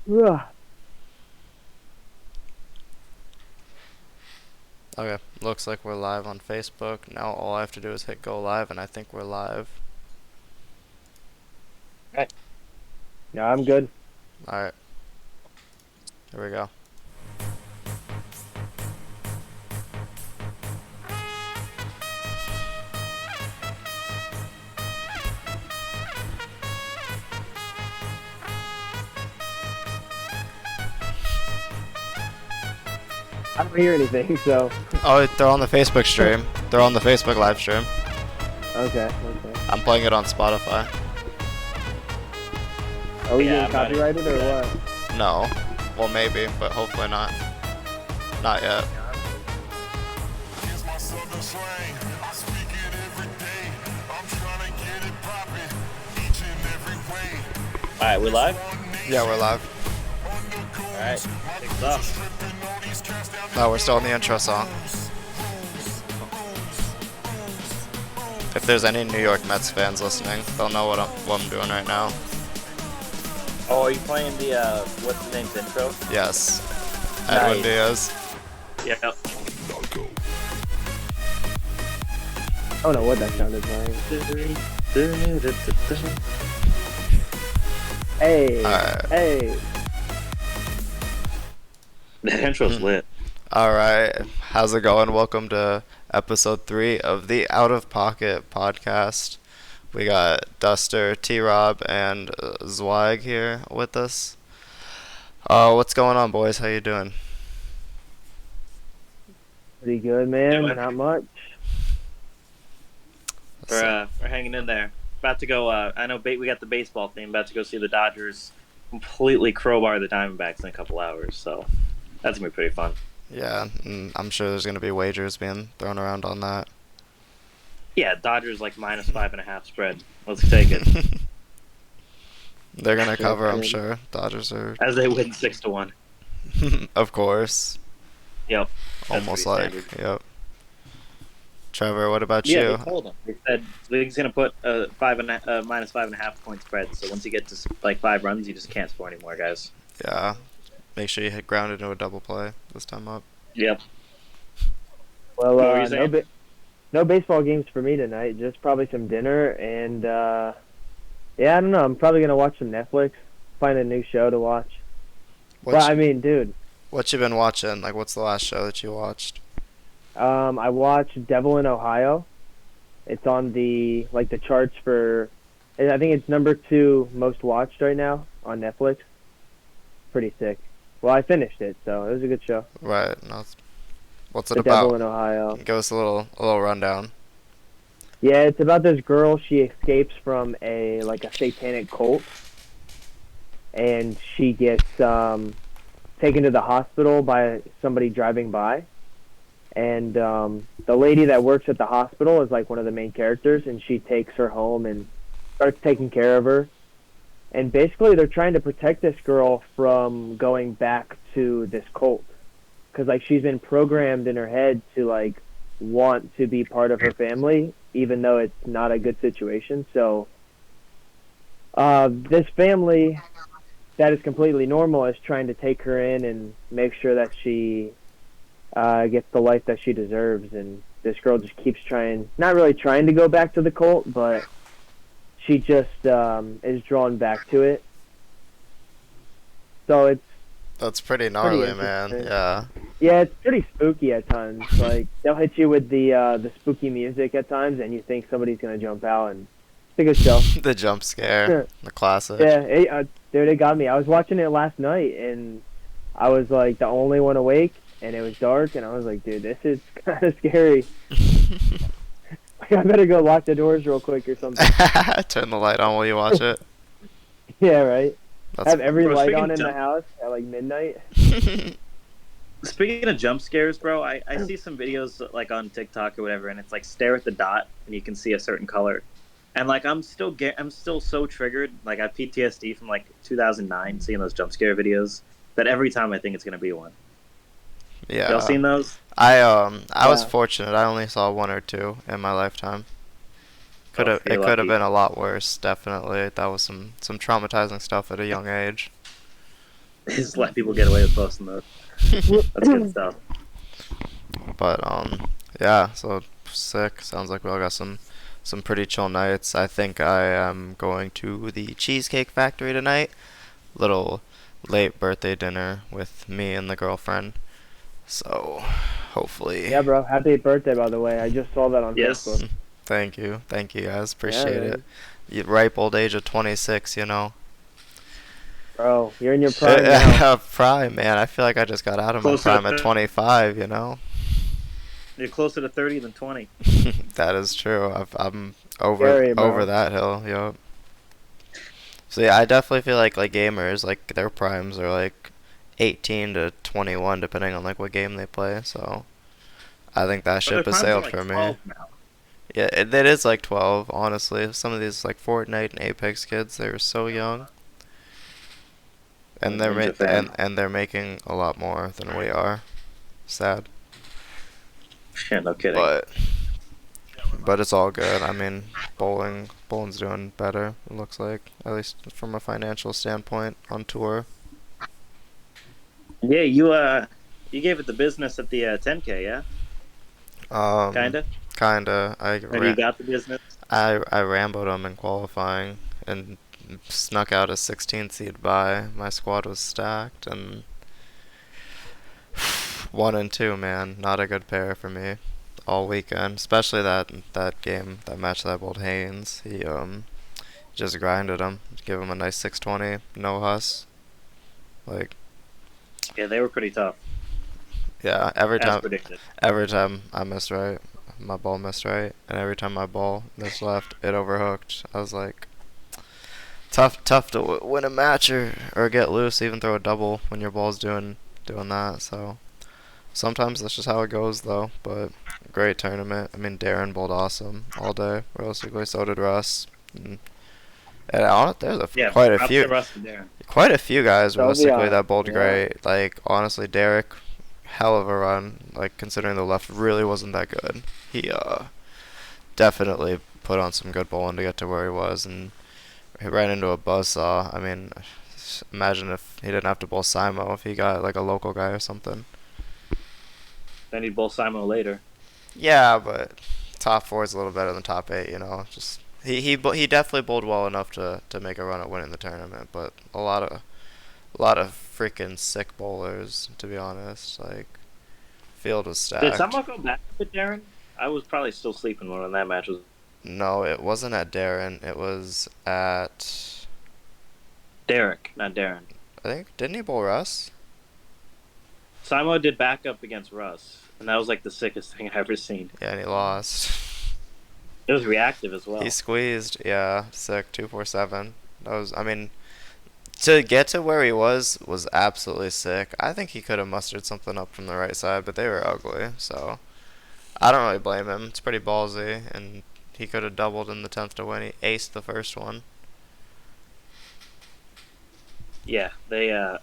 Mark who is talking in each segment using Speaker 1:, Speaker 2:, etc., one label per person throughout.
Speaker 1: Ugh.
Speaker 2: Okay, looks like we're live on Facebook. Now all I have to do is hit go live, and I think we're live.
Speaker 1: Right. No, I'm good.
Speaker 2: Alright, here we go.
Speaker 1: I don't hear anything, so
Speaker 2: Oh, they're on the Facebook stream. They're on the Facebook live stream.
Speaker 1: okay, okay.
Speaker 2: I'm playing it on Spotify.
Speaker 1: Are we
Speaker 3: Yeah,
Speaker 1: getting
Speaker 3: I'm not
Speaker 1: copyrighted or
Speaker 3: that.
Speaker 1: what?
Speaker 2: No. Well, maybe, but hopefully not. Not yet.
Speaker 4: Here's my southern slang. I speak it every day. I'm trying to get it poppin' each and every way.
Speaker 3: All right, we live.
Speaker 2: Yeah, we're live.
Speaker 3: All right, kicks off.
Speaker 2: No, we're still in the intro song. If there's any New York Mets fans listening, they'll know what I'm doing right now.
Speaker 3: Oh, are you playing the what's the name's intro?
Speaker 2: Yes. Edwin
Speaker 3: Nice.
Speaker 2: Diaz.
Speaker 3: Yep.
Speaker 1: I don't know what that sounded like. Hey,
Speaker 2: Alright.
Speaker 1: hey.
Speaker 3: That intro's lit.
Speaker 2: Alright, how's it going? Welcome to episode 3 of the Out of Pocket podcast. We got Duster, T-Rob, and Zweig here with us. What's going on, boys? How you doing?
Speaker 1: Pretty good, man.
Speaker 3: Doing-
Speaker 1: Not much.
Speaker 3: We're hanging in there. About to go. I know we got the baseball theme. About to go see the Dodgers completely crowbar the Diamondbacks in a couple hours. So that's gonna be pretty fun.
Speaker 2: Yeah, I'm sure there's going to be wagers being thrown around on that.
Speaker 3: Yeah, Dodgers like -5.5 spread. Let's take it
Speaker 2: They're going to cover, I'm sure. Dodgers are,
Speaker 3: as they win 6-1.
Speaker 2: of course,
Speaker 3: Yep. That's
Speaker 2: almost
Speaker 3: pretty
Speaker 2: like,
Speaker 3: standard.
Speaker 2: yep. Trevor, what about
Speaker 3: Yeah,
Speaker 2: you?
Speaker 3: they told him. They said League's gonna put a -5.5 point spread. So once you get to like 5 runs, you just can't score anymore, guys.
Speaker 2: Yeah, make sure you hit ground into a double play this time up.
Speaker 3: Yep.
Speaker 1: Well,
Speaker 3: What were you
Speaker 1: no,
Speaker 3: saying?
Speaker 1: no baseball games for me tonight. Just probably some dinner and yeah, I don't know. I'm probably gonna watch some Netflix. Find a new show to watch.
Speaker 2: What's,
Speaker 1: Well, I mean, dude,
Speaker 2: what you been watching? Like, what's the last show that you watched?
Speaker 1: I watched Devil in Ohio. It's on the charts for. I think it's number 2 most watched right now on Netflix. Pretty sick. Well, I finished it, so it was a good show.
Speaker 2: Right. No, what's it
Speaker 1: The Devil
Speaker 2: about?
Speaker 1: in Ohio.
Speaker 2: Give us a little rundown.
Speaker 1: Yeah, it's about this girl. She escapes from a satanic cult, and she gets taken to the hospital by somebody driving by. And the lady that works at the hospital is like one of the main characters, and she takes her home and starts taking care of her. And basically, they're trying to protect this girl from going back to this cult, because like she's been programmed in her head to like want to be part of her family, even though it's not a good situation. So this family that is completely normal is trying to take her in and make sure that she gets the life that she deserves. And this girl just keeps trying, not really trying to go back to the cult, but she just is drawn back to it. So it's
Speaker 2: That's pretty gnarly, man.
Speaker 1: interesting.
Speaker 2: Yeah.
Speaker 1: Yeah, it's pretty spooky at times. Like they'll hit you with the spooky music at times, and you think somebody's gonna jump out. And it's a good show.
Speaker 2: The jump scare. The classic.
Speaker 1: Yeah, dude, it got me. I was watching it last night, and I was like the only one awake, and it was dark, and I was like, dude, this is kind of scary. Like, I better go lock the doors real quick or something.
Speaker 2: Turn the light on while you watch it.
Speaker 1: Yeah, right.
Speaker 2: That's
Speaker 1: Have every
Speaker 3: Bro,
Speaker 1: light
Speaker 3: speaking
Speaker 1: on
Speaker 3: of
Speaker 1: in the
Speaker 3: jump-
Speaker 1: house at like midnight.
Speaker 3: Speaking of jump scares, bro, I see some videos like on TikTok or whatever, and it's like stare at the dot and you can see a certain color, and like I'm still so triggered. Like I have PTSD from like 2009 seeing those jump scare videos that every time I think it's gonna be one.
Speaker 2: Yeah.
Speaker 3: Y'all seen those?
Speaker 2: I was
Speaker 1: Yeah.
Speaker 2: fortunate. I only saw 1 or 2 in my lifetime.
Speaker 3: Oh,
Speaker 2: It
Speaker 3: you're
Speaker 2: could have
Speaker 3: lucky.
Speaker 2: been a lot worse, definitely. That was some traumatizing stuff at a young age.
Speaker 3: Just let people get away with posting those. That's good stuff.
Speaker 2: But yeah. So sick. Sounds like we all got some pretty chill nights. I think I am going to the Cheesecake Factory tonight. Little late birthday dinner with me and the girlfriend. So hopefully.
Speaker 1: Yeah, bro. Happy birthday, by the way. I just saw that on
Speaker 3: Yes.
Speaker 1: Facebook.
Speaker 2: Thank you guys. Appreciate
Speaker 1: man.
Speaker 2: it. You ripe old age of 26, you know.
Speaker 1: Bro, you're in your prime now.
Speaker 2: Prime, man. I feel like I just got out of my
Speaker 3: Closer
Speaker 2: prime
Speaker 3: to-
Speaker 2: at 25, you know.
Speaker 3: You're closer to 30 than 20.
Speaker 2: That is true. I'm
Speaker 1: Scary, bro.
Speaker 2: over that hill. Yup. So yeah, I definitely feel like gamers, like their primes are like 18 to 21 depending on like what game they play. So I think that
Speaker 3: But
Speaker 2: ship
Speaker 3: their
Speaker 2: has
Speaker 3: primes are
Speaker 2: sailed
Speaker 3: like
Speaker 2: for me.
Speaker 3: 12 now.
Speaker 2: Yeah, it is like 12, honestly. Some of these like Fortnite and Apex kids, they were so young. And
Speaker 3: Ninja fan.
Speaker 2: and they're making a lot more than we are. Sad.
Speaker 3: Yeah, no kidding.
Speaker 2: But it's all good. I mean, bowling's doing better, it looks like, at least from a financial standpoint on tour.
Speaker 3: Yeah, you gave it the business at the 10K, yeah? Kinda?
Speaker 2: Kinda.
Speaker 3: Or you got the business?
Speaker 2: I ramboed them in qualifying and snuck out a 16th seed bye. My squad was stacked and 1 and 2, man. Not a good pair for me all weekend. Especially that match that I bowled Haynes. He just grinded him, give him a nice 620, no huss. Like,
Speaker 3: Yeah, they were pretty tough,
Speaker 2: yeah,
Speaker 3: as predicted.
Speaker 2: every time I missed right, my ball missed right, and every time my ball missed left, it overhooked. I was like, tough to win a match or get loose, even throw a double when your ball's doing that. So sometimes that's just how it goes, though. But great tournament. I mean, Darren bowled awesome all day, realistically. So did Russ. And there's quite a
Speaker 3: props
Speaker 2: few.
Speaker 3: to Russ and Darren.
Speaker 2: Quite a few guys realistically
Speaker 1: yeah.
Speaker 2: that bowled
Speaker 1: Yeah.
Speaker 2: great. Like honestly, Derek, hell of a run. Like considering the left really wasn't that good. He definitely put on some good bowling to get to where he was, and he ran into a buzzsaw. I mean, imagine if he didn't have to bowl Simo, if he got like a local guy or something.
Speaker 3: Then he'd bowl Simon later.
Speaker 2: Yeah, but top 4 is a little better than top 8. You know, just he definitely bowled well enough to make a run at winning the tournament, but a lot of freaking sick bowlers, to be honest. Like, field was stacked.
Speaker 3: Did someone go back with Darren? I was probably still sleeping when that match was.
Speaker 2: No, it wasn't at Darren. It was at,
Speaker 3: Derek, not Darren.
Speaker 2: I think, didn't he bowl Russ?
Speaker 3: Simo did backup against Russ, and that was like the sickest thing I've ever seen.
Speaker 2: Yeah, and he lost.
Speaker 3: It was reactive as well.
Speaker 2: He squeezed, yeah, sick, 247. That was, I mean, to get to where he was absolutely sick. I think he could have mustered something up from the right side, but they were ugly, so I don't really blame him. It's pretty ballsy, and he could have doubled in the 10th to win. He aced the first one.
Speaker 3: Yeah, they.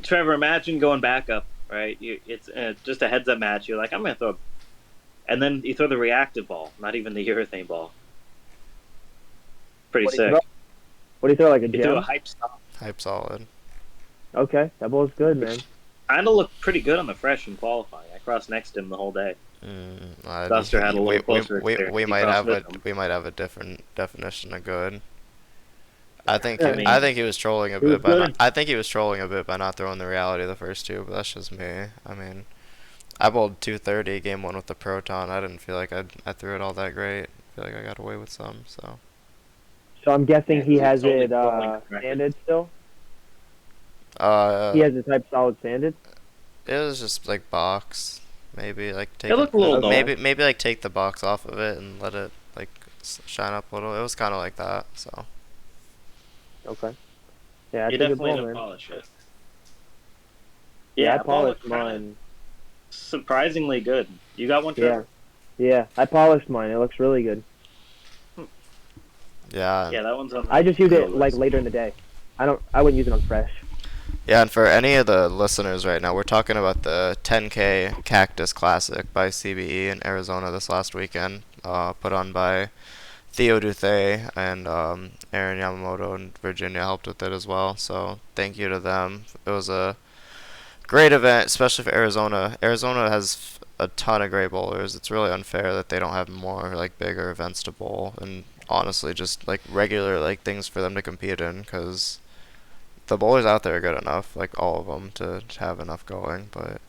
Speaker 3: Trevor, imagine going backup, right? It's just a heads-up match. You're like, I'm gonna throw, and then you throw the reactive ball, not even the urethane ball. Pretty sick.
Speaker 1: What do you throw, like a
Speaker 3: You threw a
Speaker 1: gem?
Speaker 3: hype stop.
Speaker 2: Hype solid.
Speaker 1: Okay, that ball's good, man.
Speaker 3: Kind of looked pretty good on the fresh in qualifying. I crossed next to him the whole day. Duster had a little closer
Speaker 2: we
Speaker 3: experience. He
Speaker 2: might
Speaker 3: crossed
Speaker 2: have
Speaker 3: with him.
Speaker 2: we might have a different definition of good. I think
Speaker 1: I
Speaker 3: mean,
Speaker 2: I think he was trolling a
Speaker 1: he was
Speaker 2: bit by
Speaker 1: good.
Speaker 2: I think he was trolling a bit by not throwing the reality the first 2, but that's just me. I mean, I bowled 230 game 1 with the Proton. I didn't feel like I threw it all that great. I feel like I got away with some. So
Speaker 1: So I'm guessing
Speaker 3: Yeah,
Speaker 1: he
Speaker 3: he's
Speaker 1: has
Speaker 3: totally
Speaker 1: it
Speaker 3: bowling correctly.
Speaker 1: sanded still?
Speaker 2: uh,
Speaker 1: He has the type solid sanded?
Speaker 2: it was just like box, maybe like take
Speaker 3: It looked a little dull.
Speaker 2: maybe like take the box off of it and let it like shine up a little. It was kind of like that. So
Speaker 1: Okay. Yeah,
Speaker 3: You
Speaker 1: that's a good
Speaker 3: definitely
Speaker 1: ball,
Speaker 3: didn't
Speaker 1: man.
Speaker 3: polish it.
Speaker 1: Yeah, I
Speaker 3: ball
Speaker 1: polished
Speaker 3: looked kinda
Speaker 1: mine.
Speaker 3: surprisingly good. You got one,
Speaker 1: Yeah.
Speaker 3: Trevor?
Speaker 1: Yeah, I polished mine. It looks really good.
Speaker 2: yeah,
Speaker 3: Yeah, that one's on.
Speaker 1: I just use it
Speaker 3: the
Speaker 1: like
Speaker 3: list.
Speaker 1: later in the day. I wouldn't use it on fresh.
Speaker 2: yeah. And for any of the listeners right now, we're talking about the 10K Cactus Classic by CBE in Arizona this last weekend, put on by Theo Duthay and Aaron Yamamoto and Virginia helped with it as well. So thank you to them. It was a great event, especially for Arizona. Arizona has a ton of great bowlers. It's really unfair that they don't have more like bigger events to bowl, and honestly, just like regular like things for them to compete in, because the bowlers out there are good enough, like all of them, to have enough going. But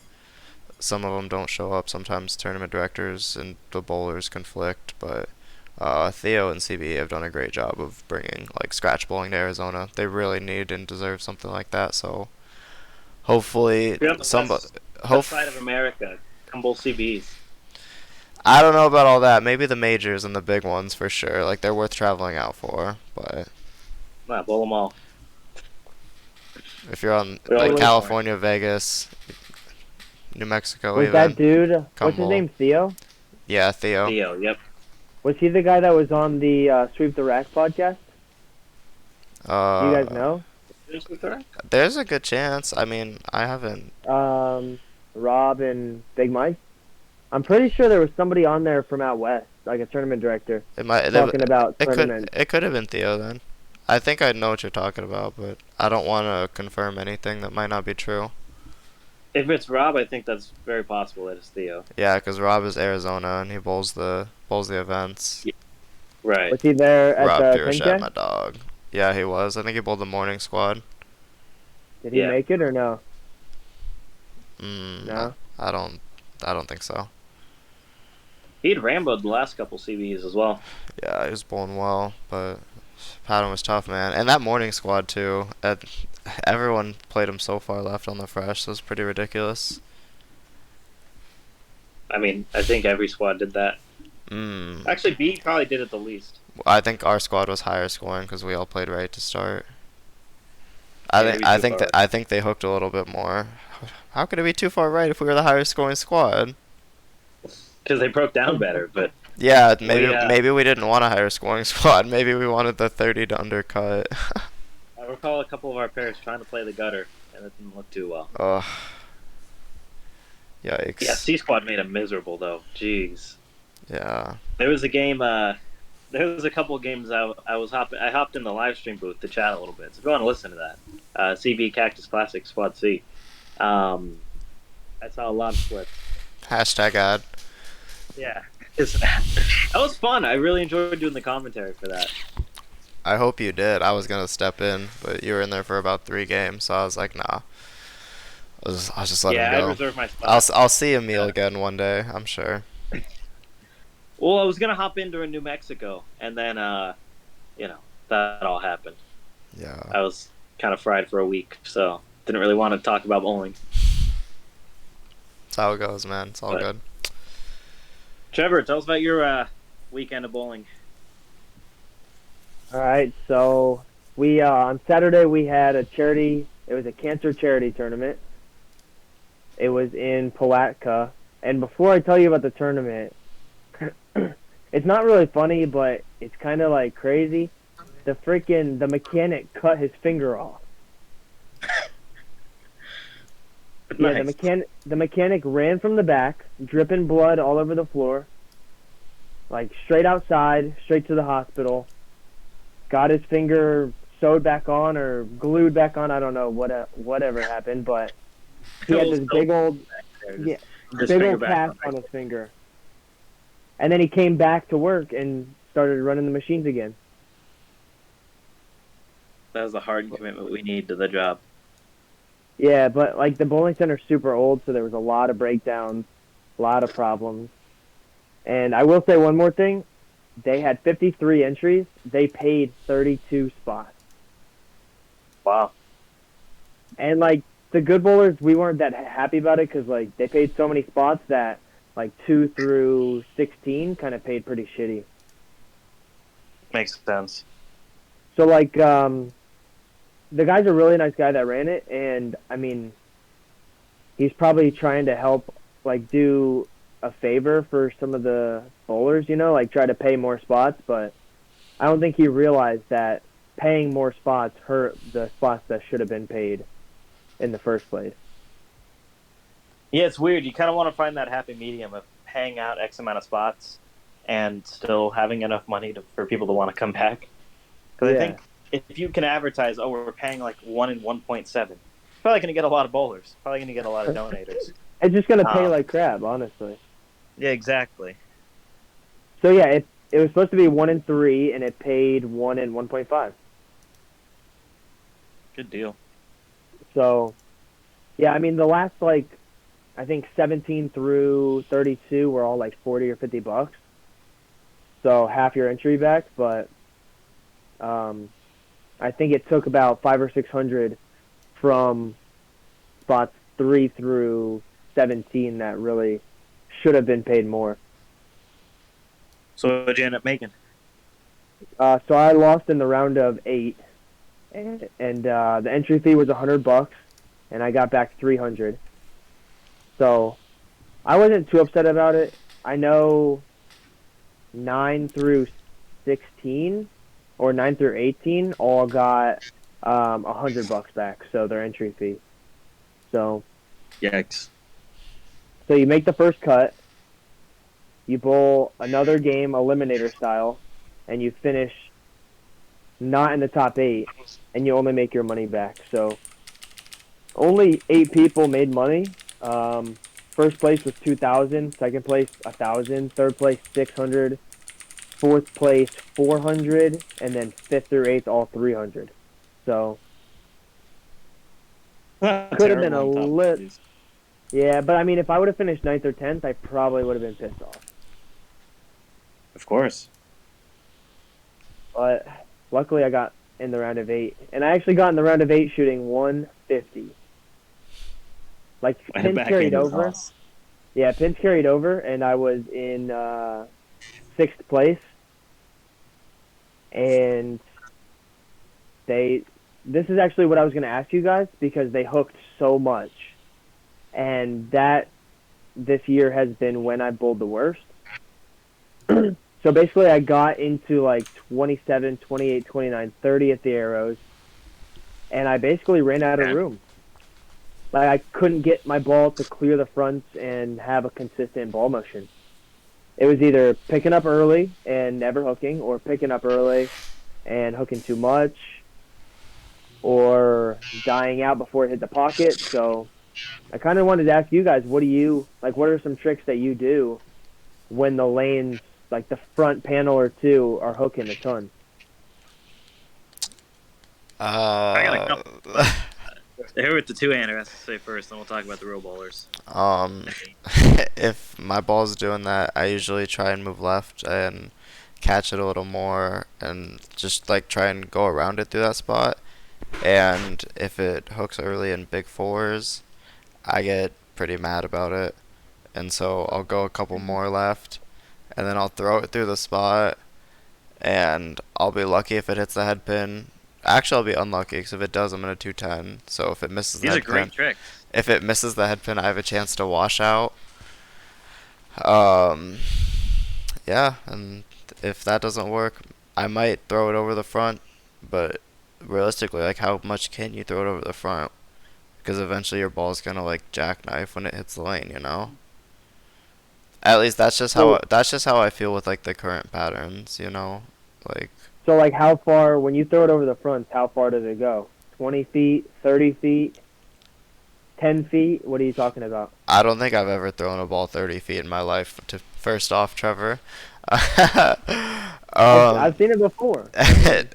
Speaker 2: some of them don't show up. Sometimes tournament directors and the bowlers conflict, but Theo and CB have done a great job of bringing like scratch bowling to Arizona. They really need and deserve something like that. So hopefully,
Speaker 3: If you're on the
Speaker 2: somebody.
Speaker 3: west side of America, come bowl CBs.
Speaker 2: I don't know about all that. Maybe the majors and the big ones for sure. Like they're worth traveling out for. But
Speaker 3: Nah, bowl them all.
Speaker 2: if you're on
Speaker 3: We all
Speaker 2: like
Speaker 3: wait for it.
Speaker 2: California, Vegas, New Mexico,
Speaker 1: Was
Speaker 2: even.
Speaker 1: that dude?
Speaker 2: Come
Speaker 1: What's his
Speaker 2: bowl.
Speaker 1: name? Theo.
Speaker 2: Yeah, Theo.
Speaker 3: Theo, yep.
Speaker 1: Was he the guy that was on the Sweep the Rack podcast? Do you guys know?
Speaker 2: There's a good chance. I mean, I haven't.
Speaker 1: Rob and Big Mike. I'm pretty sure there was somebody on there from out west, like a tournament director,
Speaker 2: It might.
Speaker 1: talking about
Speaker 2: It could.
Speaker 1: tournaments.
Speaker 2: It could have been Theo then. I think I know what you're talking about, but I don't want to confirm anything that might not be true.
Speaker 3: If it's Rob, I think that's very possible that it's Theo.
Speaker 2: Yeah, because Rob is Arizona and he bowls the events.
Speaker 3: Right.
Speaker 1: Was he there at
Speaker 2: Rob
Speaker 1: the
Speaker 2: Pierchat,
Speaker 1: 10K?
Speaker 2: my dog. Yeah, he was. I think he bowled the morning squad.
Speaker 1: Did he
Speaker 3: Yeah.
Speaker 1: make it or no?
Speaker 2: Mm,
Speaker 1: No.
Speaker 2: I don't. I don't think so.
Speaker 3: He'd Rambo'd the last couple CBs as well.
Speaker 2: Yeah, he was bowling well, but pattern was tough, man. And that morning squad too. Everyone played him so far left on the fresh. So it was pretty ridiculous.
Speaker 3: I mean, I think every squad did that.
Speaker 2: Mm.
Speaker 3: Actually, B probably did it the least.
Speaker 2: I think our squad was higher scoring because we all played right to start.
Speaker 3: Yeah, maybe too far.
Speaker 2: I think they hooked a little bit more. How could it be too far right if we were the higher scoring squad?
Speaker 3: Because they broke down better, but
Speaker 2: Yeah, maybe
Speaker 3: We,
Speaker 2: maybe we didn't want a higher scoring squad. Maybe we wanted the 30 to undercut.
Speaker 3: I recall a couple of our pairs trying to play the gutter, and it didn't look too well.
Speaker 2: Ugh. Yikes.
Speaker 3: Yeah, C squad made him miserable though. Jeez.
Speaker 2: Yeah.
Speaker 3: There was a game. There was a couple of games I hopped in the live stream booth to chat a little bit. So if you want to listen to that, CB Cactus Classic Squad C. I saw a lot of splits.
Speaker 2: Hashtag ad.
Speaker 3: Yeah, that was fun. I really enjoyed doing the commentary for that.
Speaker 2: I hope you did. I was gonna step in, but you were in there for about 3 games, so I was like, nah. I'll just let
Speaker 3: Yeah,
Speaker 2: him
Speaker 3: I
Speaker 2: go.
Speaker 3: reserved my spot.
Speaker 2: I'll see Emil again one day, I'm sure.
Speaker 3: Well, I was gonna hop in during New Mexico, and then that all happened.
Speaker 2: Yeah.
Speaker 3: I was kind of fried for a week, so didn't really want to talk about bowling.
Speaker 2: That's how it goes, man. It's all
Speaker 3: But-
Speaker 2: good.
Speaker 3: Trevor, tell us about your weekend of bowling.
Speaker 1: All right, so we on Saturday we had a charity. It was a cancer charity tournament. It was in Palatka, and before I tell you about the tournament, it's not really funny, but it's kind of like crazy. The mechanic cut his finger off. Yeah,
Speaker 3: Nice.
Speaker 1: the mechanic ran from the back, dripping blood all over the floor, like straight outside, straight to the hospital. Got his finger sewed back on or glued back on. I don't know whatever happened, but he had this big old cast on his finger. And then he came back to work and started running the machines again.
Speaker 3: That was the hard commitment we need to the job.
Speaker 1: Yeah, but like the bowling center's super old, so there was a lot of breakdowns, a lot of problems. And I will say one more thing. They had 53 entries. They paid 32 spots.
Speaker 3: Wow.
Speaker 1: And like the good bowlers, we weren't that happy about it because like they paid so many spots that like 2 through 16 kind of paid pretty shitty.
Speaker 3: Makes sense.
Speaker 1: So like the guy's a really nice guy that ran it, and I mean he's probably trying to help like do a favor for some of the bowlers, like try to pay more spots, but I don't think he realized that paying more spots hurt the spots that should have been paid in the first place.
Speaker 3: Yeah, it's weird. You kind of want to find that happy medium of paying out X amount of spots and still having enough money for people to want to come back. Because I
Speaker 1: Yeah.
Speaker 3: think if you can advertise, oh, we're paying like 1 and 1.7, probably going to get a lot of bowlers. Probably going to get a lot of donators.
Speaker 1: It's just gonna pay
Speaker 3: Um,
Speaker 1: like crap, honestly.
Speaker 3: yeah, exactly.
Speaker 1: So yeah, it was supposed to be 1 and 3, and it paid 1 and 1.5.
Speaker 3: Good deal.
Speaker 1: So yeah, I mean the last like I think 17 through 32 were all like 40 or $50. So half your entry back, but um, I think it took about 5 or 600 from spots 3 through 17 that really should have been paid more.
Speaker 3: So what'd you end up making?
Speaker 1: So I lost in the round of 8, and the entry fee was $100, and I got back 300. So I wasn't too upset about it. I know 9 through 16 or 9 through 18 all got $100 back, so their entry fee. So
Speaker 3: Yikes.
Speaker 1: so you make the first cut, you bowl another game eliminator style, and you finish not in the top 8, and you only make your money back. So only 8 people made money. First place was 2,000, second place 1,000, third place 600, fourth place 400, and then fifth through eighth all 300. So could have been a lit. Yeah, but I mean, if I would have finished 9th or 10th, I probably would have been pissed off.
Speaker 3: Of course.
Speaker 1: But luckily, I got in the round of 8, and I actually got in the round of 8 shooting 150. Like pins carried over. Yeah, pins carried over, and I was in 6th place. And this is actually what I was going to ask you guys, because they hooked so much, and that this year has been when I bowled the worst. So basically I got into like 27, 28, 29, 30 at the arrows, and I basically ran out of room. Like I couldn't get my ball to clear the fronts and have a consistent ball motion. It was either picking up early and never hooking, or picking up early and hooking too much, or dying out before it hit the pocket. So I kind of wanted to ask you guys, what are some tricks that you do when the lanes, like the front panel or two, are hooking a ton?
Speaker 3: I got a couple. Here with the two-hander, has to say first, then we'll talk about the real bowlers.
Speaker 2: If my ball's doing that, I usually try and move left and catch it a little more and just like try and go around it through that spot. And if it hooks early in big fours, I get pretty mad about it. And so I'll go a couple more left, and then I'll throw it through the spot, and I'll be lucky if it hits the head pin. Actually, I'll be unlucky because if it does, I'm gonna 210. So if it misses the
Speaker 3: These are
Speaker 2: head pin,
Speaker 3: great tricks.
Speaker 2: if it misses the head pin, I have a chance to wash out. Um, yeah, and if that doesn't work, I might throw it over the front, but realistically, like how much can you throw it over the front? Because eventually your ball's gonna like jackknife when it hits the lane, you know. At least that's just how I feel with like the current patterns, you know, like.
Speaker 1: So like how far, when you throw it over the fronts, how far does it go? 20 feet, 30 feet, 10 feet? What are you talking about?
Speaker 2: I don't think I've ever thrown a ball 30 feet in my life. First off, Trevor.
Speaker 1: I've seen it before.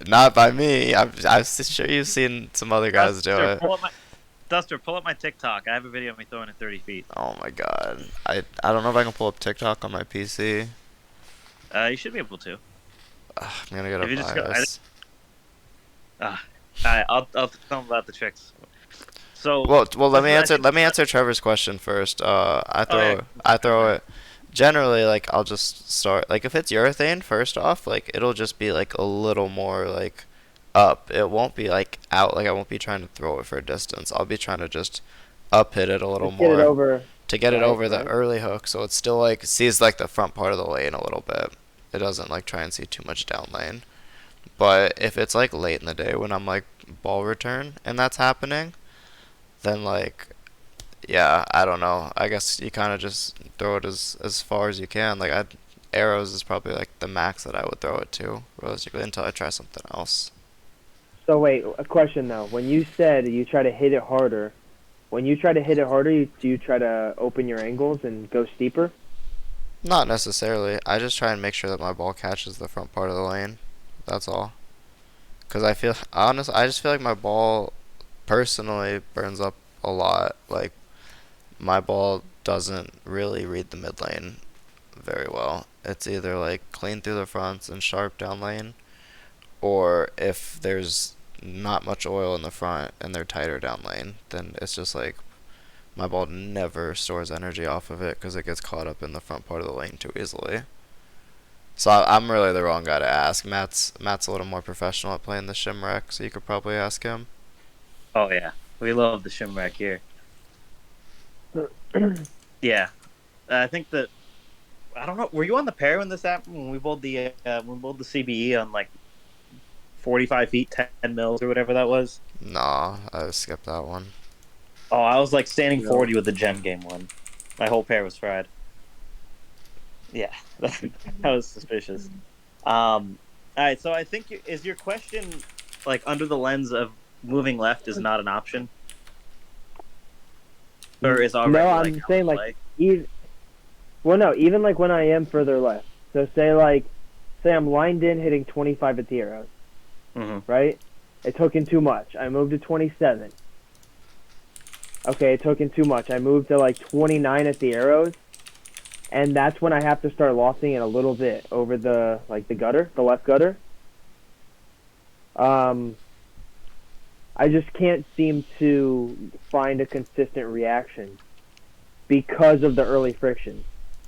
Speaker 2: Not by me. I'm sure you've seen some other guys do it.
Speaker 3: Duster, pull up my TikTok. I have a video of me throwing it 30 feet.
Speaker 2: Oh my god. I don't know if I can pull up TikTok on my PC.
Speaker 3: You should be able to.
Speaker 2: I'm gonna get a bias.
Speaker 3: I'll tell them about the tricks. So
Speaker 2: Well, let me answer Trevor's question first. I throw it. Generally, like I'll just start like if it's urethane. First off, like it'll just be like a little more like up. It won't be like out. Like I won't be trying to throw it for a distance. I'll be trying to just up hit it a little more to get it over the early hook, so it still like sees like the front part of the lane a little bit. It doesn't like try and see too much down lane. But if it's like late in the day when I'm like ball return and that's happening, then like yeah, I don't know. I guess you kind of just throw it as far as you can. Like arrows is probably like the max that I would throw it to, realistically, until I try something else.
Speaker 1: So wait, a question though. When you said you try to hit it harder, when you try to hit it harder, do you try to open your angles and go steeper?
Speaker 2: Not necessarily. I just try and make sure that my ball catches the front part of the lane. That's all. Because I just feel like my ball personally burns up a lot. Like, my ball doesn't really read the mid lane very well. It's either like clean through the fronts and sharp down lane, or if there's not much oil in the front and they're tighter down lane, then it's just like my ball never stores energy off of it because it gets caught up in the front part of the lane too easily. So I'm really the wrong guy to ask. Matt's a little more professional at playing the Shimwreck, so you could probably ask him.
Speaker 3: Oh yeah, we love the Shimrack here. Yeah, I think that I don't know. Were you on the pair when this happened? When we bowled the CBE on like 45 feet, 10 mils or whatever that was.
Speaker 2: Nah, I skipped that one.
Speaker 3: Oh, I was like standing
Speaker 1: No.
Speaker 3: 40 with the gem game one. My whole pair was fried. Yeah, that was suspicious. All right, so I think is your question like under the lens of moving left is not an option, or is already
Speaker 1: No,
Speaker 3: like
Speaker 1: I'm
Speaker 3: out
Speaker 1: saying
Speaker 3: of
Speaker 1: like
Speaker 3: play?
Speaker 1: even like when I am further left. So say I'm lined in hitting 25 at the arrows,
Speaker 3: Mm-hmm.
Speaker 1: right? It's hooking too much. I moved to 27. Okay, it's hooking too much. I moved to like 29 at the arrows, and that's when I have to start lofting it a little bit over the gutter, the left gutter. I just can't seem to find a consistent reaction because of the early friction.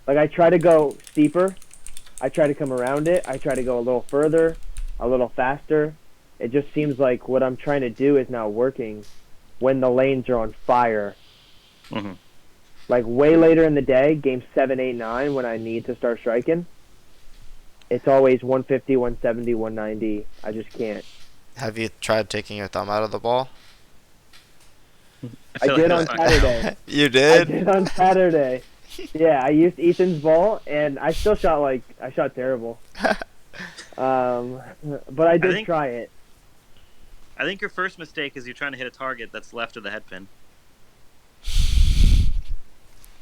Speaker 1: Like I try to go steeper, I try to come around it, I try to go a little further, a little faster. It just seems like what I'm trying to do is not working when the lanes are on fire.
Speaker 3: Mm-hmm.
Speaker 1: Like way later in the day, game 7, 8, 9, when I need to start striking, it's always 150, 170, 190. I just can't.
Speaker 2: Have you tried taking your thumb out of the ball?
Speaker 1: I
Speaker 3: feel
Speaker 1: did on
Speaker 3: that's not gonna help.
Speaker 1: Saturday.
Speaker 2: You
Speaker 1: I
Speaker 2: did?
Speaker 1: did on Saturday. Yeah, I used Ethan's ball, and I still I shot terrible. But I did
Speaker 3: think-
Speaker 1: try it.
Speaker 3: I think your first mistake is you're trying to hit a target that's left of the head pin.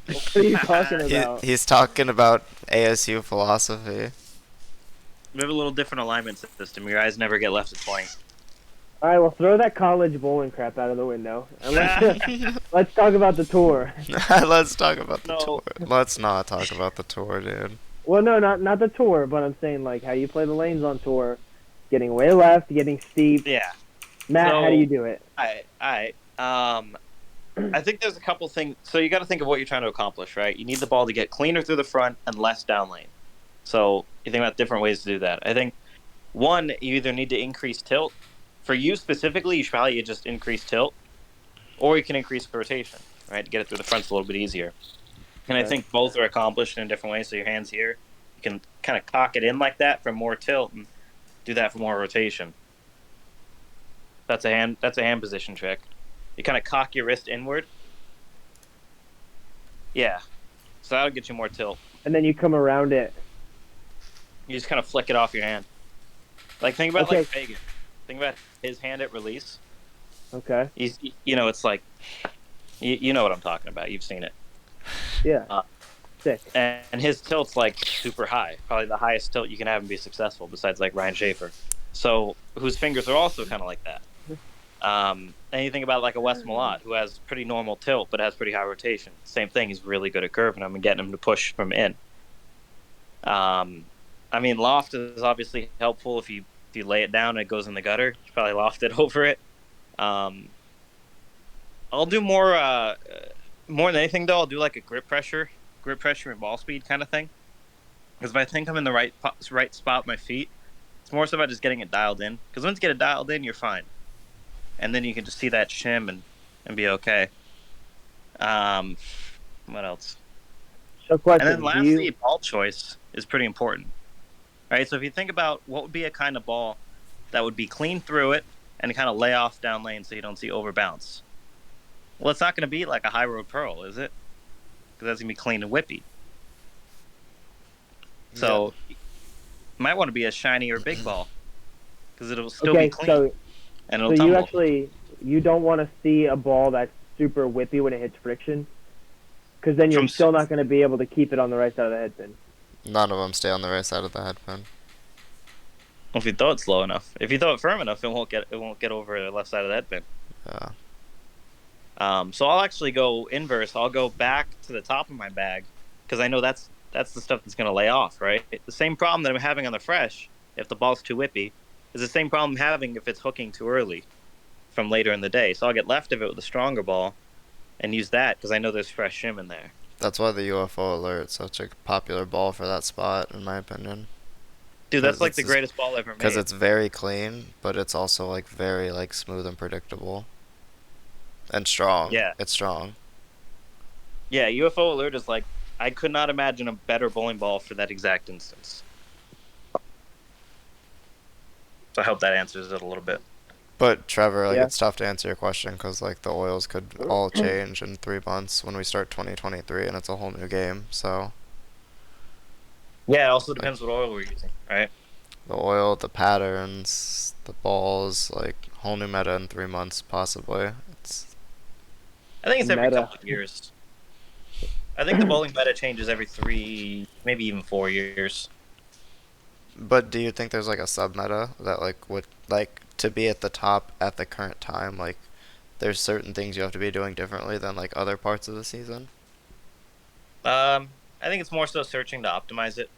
Speaker 1: What are you talking
Speaker 2: He,
Speaker 1: about?
Speaker 2: he's talking about ASU philosophy.
Speaker 3: We have a little different alignment system. Your eyes never get left of 20.
Speaker 1: All right, well, throw that college bowling crap out of the window. And let's talk about the tour.
Speaker 2: Let's talk about the
Speaker 3: No.
Speaker 2: tour. Let's not talk about the tour, dude.
Speaker 1: Well, no, not the tour, but I'm saying like how you play the lanes on tour, getting way left, getting steep.
Speaker 3: Yeah.
Speaker 1: Matt,
Speaker 3: So-
Speaker 1: how do you do it?
Speaker 3: I think there's a couple things. So you got to think of what you're trying to accomplish, right? You need the ball to get cleaner through the front and less down lane. So you think about different ways to do that. I think one, you either need to increase tilt. For you specifically, you should probably just increase tilt, or you can increase rotation, right, to get it through the fronts a little bit easier. And I
Speaker 1: Okay.
Speaker 3: think both are accomplished in different ways. So your hands here, you can kind of cock it in like that for more tilt and do that for more rotation. That's a hand position trick. You kind of cock your wrist inward. Yeah. So that'll get you more tilt.
Speaker 1: And then you come around it.
Speaker 3: You just kind of flick it off your hand. Like think about
Speaker 1: Okay.
Speaker 3: like Fagan. Think about his hand at release.
Speaker 1: Okay.
Speaker 3: It's like you know what I'm talking about. You've seen it.
Speaker 1: Yeah. Sick.
Speaker 3: And his tilt's like super high. Probably the highest tilt you can have and be successful besides like Ryan Schaefer. So whose fingers are also kind of like that. And you think about like a Wes Malott who has pretty normal tilt but has pretty high rotation. Same thing. He's really good at curving them and getting them to push from in. I mean, loft is obviously helpful if you lay it down and it goes in the gutter. You probably loft it over it. I'll do more than anything though. I'll do like a grip pressure and ball speed kind of thing. Because if I think I'm in the right spot with my feet, it's more so about just getting it dialed in. Because once you get it dialed in, you're fine. And then you can just see that shim and be okay. What else?
Speaker 1: So question.
Speaker 3: And then
Speaker 1: do
Speaker 3: lastly,
Speaker 1: you,
Speaker 3: ball choice is pretty important. Right? So if you think about what would be a kind of ball that would be clean through it and kind of lay off down lane so you don't see overbounce. Well, it's not going to be like a high road pearl, is it? Because that's going to be clean and whippy. So you might want to be a shiny or big ball because it'll still be
Speaker 1: Okay,
Speaker 3: clean and
Speaker 1: so
Speaker 3: it'll tumble.
Speaker 1: you don't want to see a ball that's super whippy when it hits friction, because then you're
Speaker 3: From
Speaker 1: still not going to be able to keep it on the right side of the head pin.
Speaker 2: None of them stay on the right side of the head pin.
Speaker 3: if you throw it slow enough, if you throw it firm enough, it won't get over the left side of the head pin.
Speaker 2: Yeah.
Speaker 3: So I'll actually go inverse. I'll go back to the top of my bag because I know that's the stuff that's going to lay off, right? The same problem that I'm having on the fresh, if the ball's too whippy, is the same problem I'm having if it's hooking too early from later in the day. So I'll get left of it with a stronger ball and use that because I know there's fresh shim in there.
Speaker 2: That's why the UFO Alert's such a popular ball for that spot, in my opinion.
Speaker 3: Dude, that's like the
Speaker 2: Because
Speaker 3: greatest ball ever made.
Speaker 2: it's very clean, but it's also like very like smooth and predictable. And strong.
Speaker 3: Yeah.
Speaker 2: It's strong.
Speaker 3: Yeah, UFO Alert is like, I could not imagine a better bowling ball for that exact instance. So I hope that answers it a little bit.
Speaker 2: But Trevor, like
Speaker 1: Yeah.
Speaker 2: it's tough to answer your question because like the oils could all change in 3 months when we start 2023 and it's a whole new game. So
Speaker 3: Yeah, it also depends what oil we're using, right?
Speaker 2: the oil, the patterns, the balls, like whole new meta in 3 months possibly.
Speaker 3: I think it's every
Speaker 1: Meta.
Speaker 3: couple of years. I think the bowling meta changes every 3, maybe even 4 years.
Speaker 2: But do you think there's like a sub meta that like would like to be at the top at the current time? Like there's certain things you have to be doing differently than like other parts of the season.
Speaker 3: I think it's more so searching to optimize it.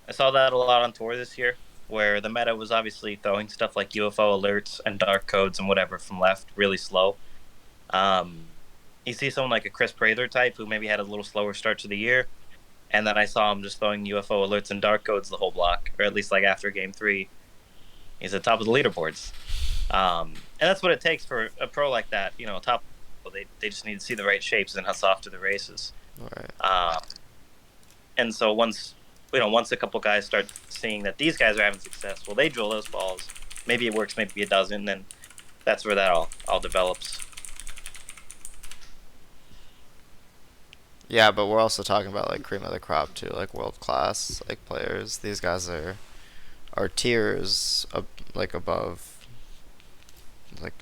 Speaker 3: I saw that a lot on tour this year, where the meta was obviously throwing stuff like UFO alerts and dark codes and whatever from left really slow. You see someone like a Chris Prather type who maybe had a little slower start to the year, and then I saw him just throwing UFO alerts and dark codes the whole block, or at least like after game 3, he's at the top of the leaderboards. And that's what it takes for a pro like that. You know, top. They just need to see the right shapes and how soft are the races.
Speaker 2: Right.
Speaker 3: And so once a couple guys start seeing that these guys are having success, well, they drill those balls. Maybe it works, maybe it doesn't. And that's where that all develops.
Speaker 2: Yeah, but we're also talking about like cream of the crop too, like world class like players. These guys are tiers like above, like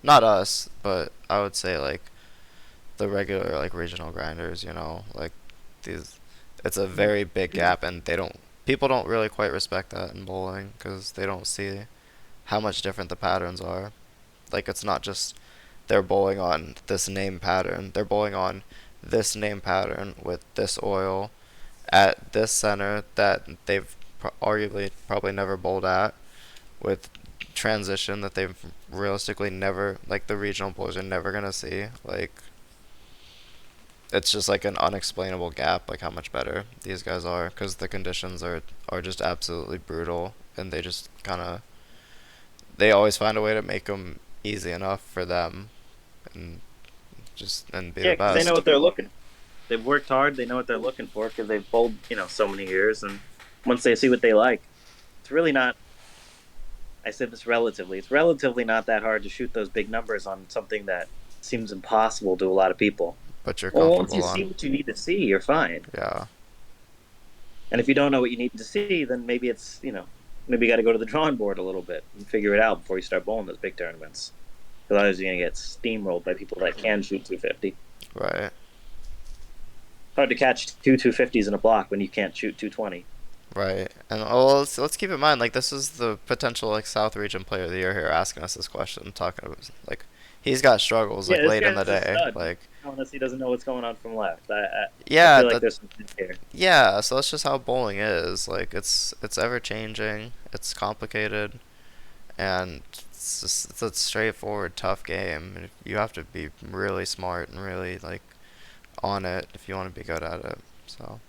Speaker 2: not us, but I would say like the regular like regional grinders. You know, like these. It's a very big gap, and people don't really quite respect that in bowling because they don't see how much different the patterns are. Like it's not just they're bowling on this name pattern. They're bowling on this name pattern with this oil at this center that they've arguably probably never bowled at with transition that they've realistically never, like the regional bowlers are never gonna see. Like it's just like an unexplainable gap, like how much better these guys are because the conditions are just absolutely brutal, and they just kind of they always find a way to make them easy enough for them, and be
Speaker 3: Yeah,
Speaker 2: the
Speaker 3: because they
Speaker 2: best.
Speaker 3: know what they're looking. They've worked hard. They know what they're looking for because they've bowled, so many years. And once they see what they like, it's really not. I said this relatively. It's relatively not that hard to shoot those big numbers on something that seems impossible to a lot of people.
Speaker 2: But you're
Speaker 3: Well, once you
Speaker 2: comfortable
Speaker 3: see
Speaker 2: on.
Speaker 3: what you need to see, you're fine.
Speaker 2: Yeah.
Speaker 3: And if you don't know what you need to see, then maybe it's maybe you got to go to the drawing board a little bit and figure it out before you start bowling those big tournaments. Because otherwise you're gonna get steamrolled by people that can shoot 250.
Speaker 2: Right.
Speaker 3: It's hard to catch two 250s in a block when you can't shoot 220.
Speaker 2: Right. And well, let's keep in mind, like this is the potential like South Region Player of the Year here asking us this question, talking about like he's got struggles like
Speaker 3: Yeah, this
Speaker 2: late in the
Speaker 3: guy's a
Speaker 2: day,
Speaker 3: stud.
Speaker 2: like
Speaker 3: Unless he doesn't know what's going on from left. I
Speaker 2: yeah,
Speaker 3: feel like there's something here.
Speaker 2: yeah. So that's just how bowling is. Like it's ever changing, it's complicated, and it's a straightforward tough game. And you have to be really smart and really like on it if you want to be good at it. So.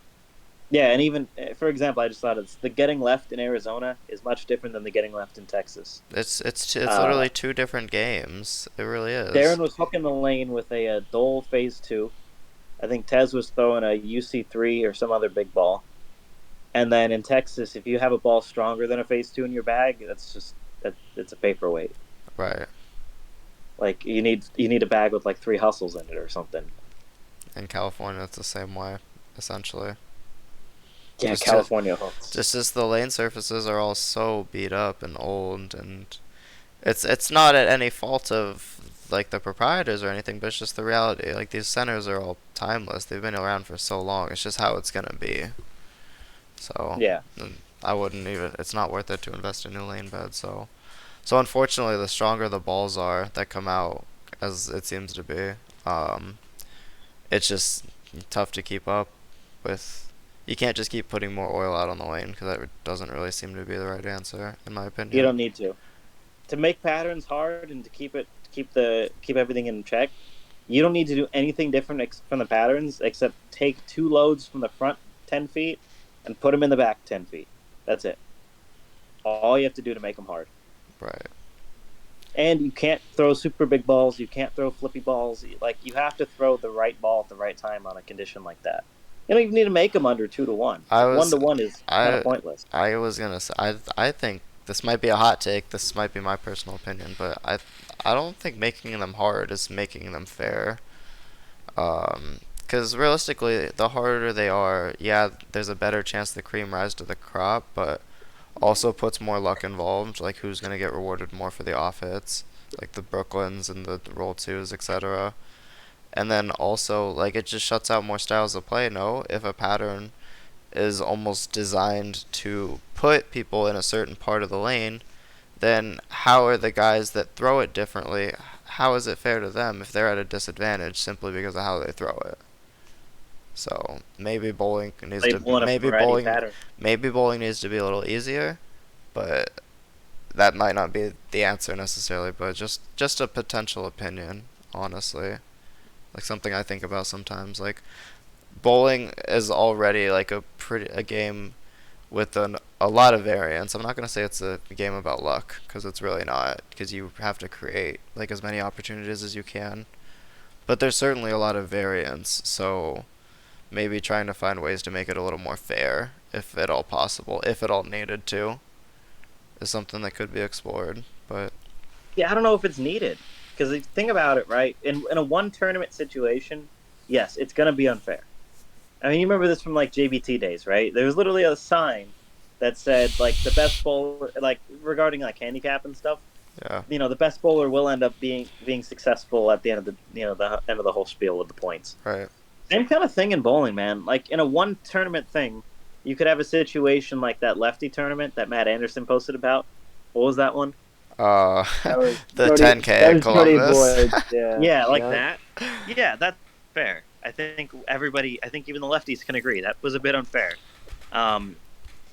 Speaker 3: Yeah, and even for example, I just thought the getting left in Arizona is much different than the getting left in Texas.
Speaker 2: It's literally two different games. It really is.
Speaker 3: Darren was hooking the lane with a Dole Phase 2. I think Tez was throwing a UC3 or some other big ball. And then in Texas, if you have a ball stronger than a Phase 2 in your bag, it's a paperweight.
Speaker 2: Right.
Speaker 3: Like you need a bag with like 3 hustles in it or something.
Speaker 2: In California, it's the same way, essentially.
Speaker 3: Yeah,
Speaker 2: Just
Speaker 3: California hooks.
Speaker 2: just the lane surfaces are all so beat up and old, and it's not at any fault of like the proprietors or anything, but it's just the reality. Like these centers are all timeless. They've been around for so long. It's just how it's gonna be. So
Speaker 3: Yeah.
Speaker 2: I wouldn't even. It's not worth it to invest in new lane beds. So unfortunately, the stronger the balls are that come out, as it seems to be, um, it's just tough to keep up with. You can't just keep putting more oil out on the lane because that doesn't really seem to be the right answer, in my
Speaker 3: You
Speaker 2: opinion.
Speaker 3: don't need to. To make patterns hard and to keep everything in check, you don't need to do anything different from the patterns except take two loads from the front 10 feet and put them in the back 10 feet. That's it. All you have to do to make them hard.
Speaker 2: Right.
Speaker 3: And you can't throw super big balls. You can't throw flippy balls. Like you have to throw the right ball at the right time on a condition like that. You don't even need to make them under 2-1.
Speaker 2: I
Speaker 3: Like
Speaker 2: was
Speaker 3: 1-1 is kind of
Speaker 2: I
Speaker 3: pointless.
Speaker 2: I was gonna say I think this might be a hot take. This might be my personal opinion, but I don't think making them hard is making them fair. Because realistically, the harder they are, yeah, there's a better chance the cream rise to the crop, but also puts more luck involved. Like who's gonna get rewarded more for the off hits, like the Brooklyns and the roll twos, etc. And then also, like, it just shuts out more styles of play. No, if a pattern is almost designed to put people in a certain part of the lane, then how are the guys that throw it differently? How is it fair to them if they're at a disadvantage simply because of how they throw it? So maybe bowling needs
Speaker 3: They
Speaker 2: to be,
Speaker 3: pull in a variety pattern.
Speaker 2: maybe bowling needs to be a little easier, but that might not be the answer necessarily. But just a potential opinion, honestly, like something I think about sometimes. Like bowling is already like a game with a lot of variance. I'm not gonna say it's a game about luck because it's really not. Because you have to create like as many opportunities as you can. But there's certainly a lot of variance. So maybe trying to find ways to make it a little more fair, if at all possible, if at all needed to, is something that could be explored. But
Speaker 3: Yeah, I don't know if it's needed because if you think about it, right? In a one tournament situation, yes, it's gonna be unfair. I mean, you remember this from like JBT days, right? There was literally a sign that said like the best bowler, like regarding like handicap and stuff.
Speaker 2: yeah,
Speaker 3: The best bowler will end up being successful at the end of the end of the whole spiel with the points.
Speaker 2: right.
Speaker 3: Same kind of thing in bowling, man. Like in a one tournament thing, you could have a situation like that lefty tournament that Matt Anderson posted about. What was that one?
Speaker 2: Uh,
Speaker 1: That was
Speaker 2: the
Speaker 1: Jody,
Speaker 2: 10K
Speaker 1: that
Speaker 2: in
Speaker 1: was Jody
Speaker 2: Columbus.
Speaker 1: Boyd. Yeah.
Speaker 3: Yeah, like
Speaker 1: Yeah.
Speaker 3: that. Yeah, that's fair. I think even the lefties can agree that was a bit unfair. Um,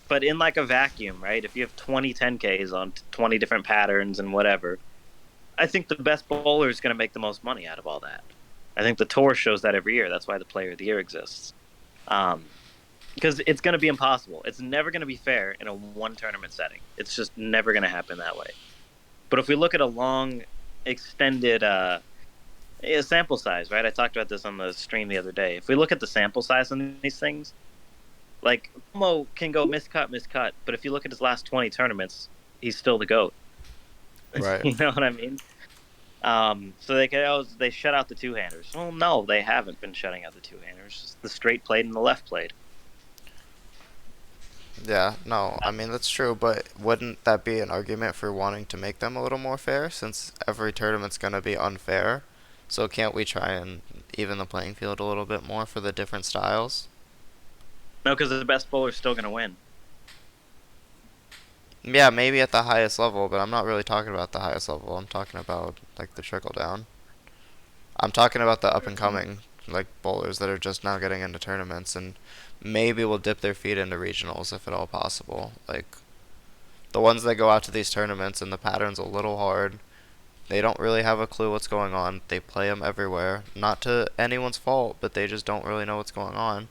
Speaker 3: but in like a vacuum, right? If you have 20 10Ks on 20 different patterns and whatever, I think the best bowler is going to make the most money out of all that. I think the tour shows that every year. That's why the Player of the Year exists. Because it's going to be impossible. It's never going to be fair in a one tournament setting. It's just never going to happen that way. But if we look at a long, extended sample size, right? I talked about this on the stream the other day. If we look at the sample size on these things, like Momo can go miscut, but if you look at his last 20 tournaments, he's still the GOAT.
Speaker 2: Right.
Speaker 3: You know what I mean? So they shut out the two-handers. Well, no, they haven't been shutting out the two-handers. Just the straight played and the left played.
Speaker 2: Yeah, no, I mean that's true, but wouldn't that be an argument for wanting to make them a little more fair since every tournament's gonna be unfair? So can't we try and even the playing field a little bit more for the different styles?
Speaker 3: No, because the best bowler's still going to win.
Speaker 2: Yeah, maybe at the highest level, but I'm not really talking about the highest level. I'm talking about like the trickle down. I'm talking about the up and coming like bowlers that are just now getting into tournaments and maybe will dip their feet into regionals if at all possible. Like the ones that go out to these tournaments and the pattern's a little hard. They don't really have a clue what's going on. They play them everywhere. Not to anyone's fault, but they just don't really know what's going on.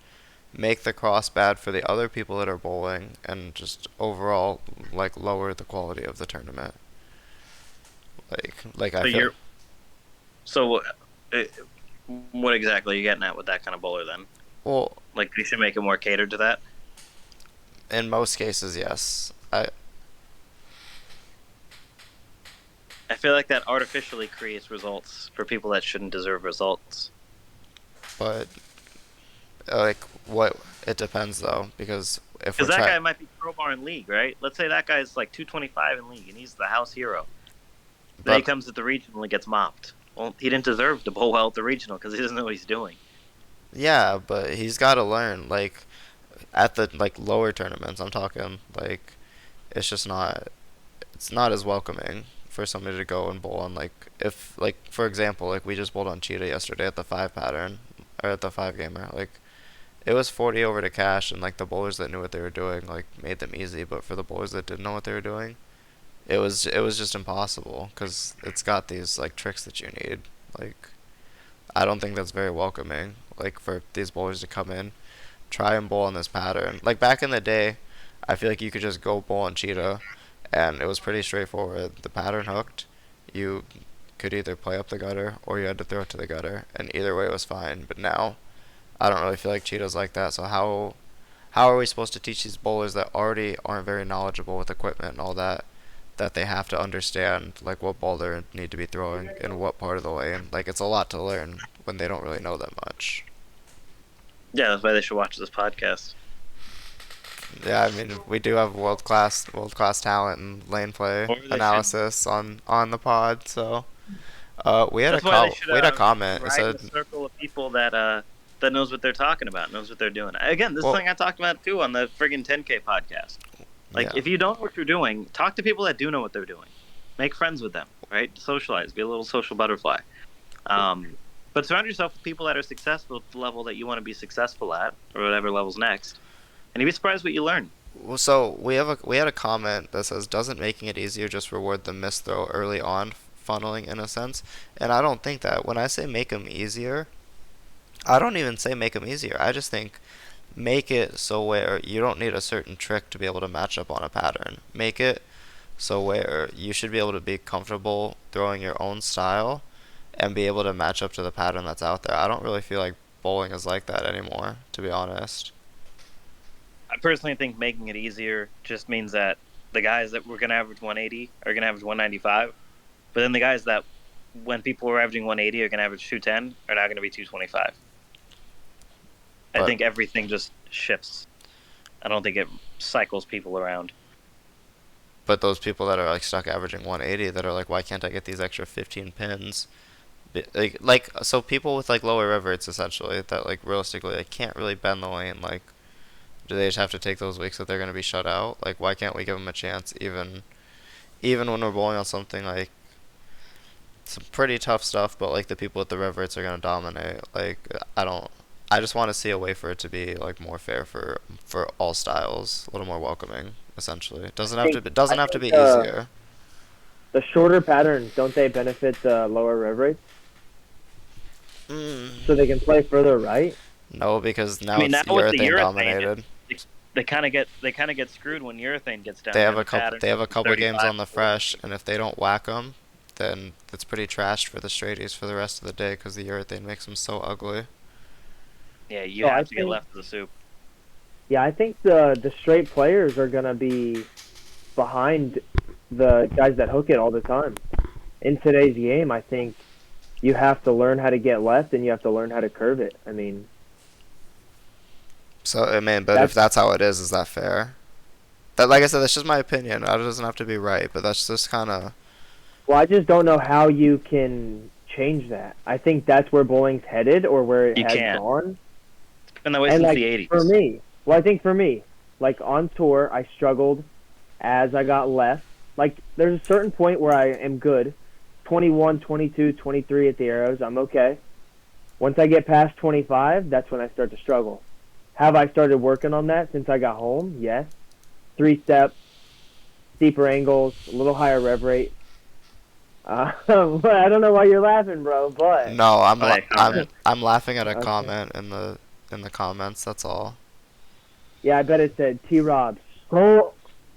Speaker 2: Make the cross bad for the other people that are bowling and just overall like lower the quality of the tournament. Like I
Speaker 3: So
Speaker 2: feel
Speaker 3: uh, what exactly are you getting at with that kind of bowler then?
Speaker 2: well
Speaker 3: Like, we should make it more catered to that?
Speaker 2: in most cases yes.
Speaker 3: I feel like that artificially creates results for people that shouldn't deserve results.
Speaker 2: But like what It depends though, because if we're
Speaker 3: Because that guy
Speaker 2: trying,
Speaker 3: might be crowbar in league, right? Let's say that guy's like 225 in league, and he's the house hero. Then he
Speaker 2: but
Speaker 3: comes at the regional and gets mopped. Well, he didn't deserve to bowl well at the regional because he doesn't know what he's doing.
Speaker 2: yeah, but he's got to learn. Like at the like lower tournaments, I'm talking like it's just not. It's not as welcoming for somebody to go and bowl on like if like for example like we just bowled on Cheetah yesterday at the five pattern or at the five gamer like it was 40 over to cash and like the bowlers that knew what they were doing like made them easy, but for the bowlers that didn't know what they were doing it was just impossible because it's got these like tricks that you need. Like I don't think that's very welcoming like for these bowlers to come in try and bowl on this pattern. Like back in the day, I feel like you could just go bowl on Cheetah, and it was pretty straightforward. The pattern hooked, you could either play up the gutter or you had to throw it to the gutter, and either way was fine. But now, I don't really feel like Cheetah's like that. So how are we supposed to teach these bowlers that already aren't very knowledgeable with equipment and all that? That they have to understand like what ball they need to be throwing and what part of the lane. Like it's a lot to learn when they don't really know that much.
Speaker 3: Yeah, that's why they should watch this podcast.
Speaker 2: Yeah, I mean, we do have world class talent and lane play
Speaker 3: Or they should.
Speaker 2: analysis on the pod. So,
Speaker 3: That's why they should
Speaker 2: we had a comment. It
Speaker 3: ride in
Speaker 2: said,
Speaker 3: a circle of people that knows what they're talking about, knows what they're doing. Again, this
Speaker 2: Well-
Speaker 3: thing I talked about too on the friggin' 10K podcast. Like,
Speaker 2: yeah,
Speaker 3: if you don't know what you're doing, talk to people that do know what they're doing. Make friends with them, right? Socialize, be a little social butterfly. But surround yourself with people that are successful at the level that you want to be successful at, or whatever level's next. And you'd be surprised what you learn.
Speaker 2: well, so we had a comment that says, doesn't making it easier just reward the missed throw early on, funneling in a sense? And I don't think that. When I say make them easier, I don't even say make them easier. I just think make it so where you don't need a certain trick to be able to match up on a pattern. Make it so where you should be able to be comfortable throwing your own style and be able to match up to the pattern that's out there. I don't really feel like bowling is like that anymore, to be honest.
Speaker 3: I personally think making it easier just means that the guys that were going to average 180 are going to average 195. But then the guys that, when people were averaging 180 are going to average 210, are now going to be 225. I
Speaker 2: But-
Speaker 3: think everything just shifts. I don't think it cycles people around.
Speaker 2: But those people that are like stuck averaging 180 that are like, why can't I get these extra 15 pins? Like so people with like lower rev rates essentially that like realistically they can't really bend the lane. Like, do they just have to take those weeks that they're gonna be shut out? Like, why can't we give them a chance even when we're bowling on something like some pretty tough stuff, but like the people with the rev rates are gonna dominate. Like I don't. I just want to see a way for it to be like more fair for all styles, a little more welcoming. Essentially, it doesn't have to. It doesn't have to be easier.
Speaker 1: The shorter patterns, don't they benefit the lower rev rates? So they can play further right?
Speaker 2: No, because now
Speaker 3: I mean,
Speaker 2: it's
Speaker 3: now with the
Speaker 2: urethane
Speaker 3: urethane,
Speaker 2: dominated.
Speaker 3: They kind of get screwed when urethane gets down.
Speaker 2: They have
Speaker 3: there.
Speaker 2: a couple.
Speaker 3: Pattern
Speaker 2: They have a couple games
Speaker 3: 35.
Speaker 2: on the fresh, and if they don't whack them, then it's pretty trashed for the straighties for the rest of the day because the urethane makes them so ugly.
Speaker 3: Yeah, you
Speaker 1: So I
Speaker 3: have to get
Speaker 1: think-
Speaker 3: left of the soup.
Speaker 1: Yeah, I think the straight players are going to be behind the guys that hook it all the time. In today's game, I think you have to learn how to get left and you have to learn how to curve it. I mean,
Speaker 2: So I mean, but if that's how it is that fair? That, like I said, that's just my opinion. It doesn't have to be right, but that's just kind of.
Speaker 1: well, I just don't know how you can change that. I think that's where bowling's headed or where it
Speaker 3: You
Speaker 1: has
Speaker 3: can't.
Speaker 1: gone.
Speaker 3: It's been that way
Speaker 1: And
Speaker 3: since
Speaker 1: like
Speaker 3: the 80s.
Speaker 1: for me, well, I think for me, like on tour, I struggled as I got less. Like there's a certain point where I am good, 21, 22, 23 at the arrows, I'm okay. Once I get past 25, that's when I start to struggle. Have I started working on that since I got home? Yes. 3-step, steeper angles, a little higher rev rate. But I don't know why you're laughing, bro. But
Speaker 2: No,
Speaker 3: Right,
Speaker 2: I'm laughing at a
Speaker 1: Okay.
Speaker 2: comment in the comments. That's all.
Speaker 1: yeah, I bet it said T-Rob. Oh,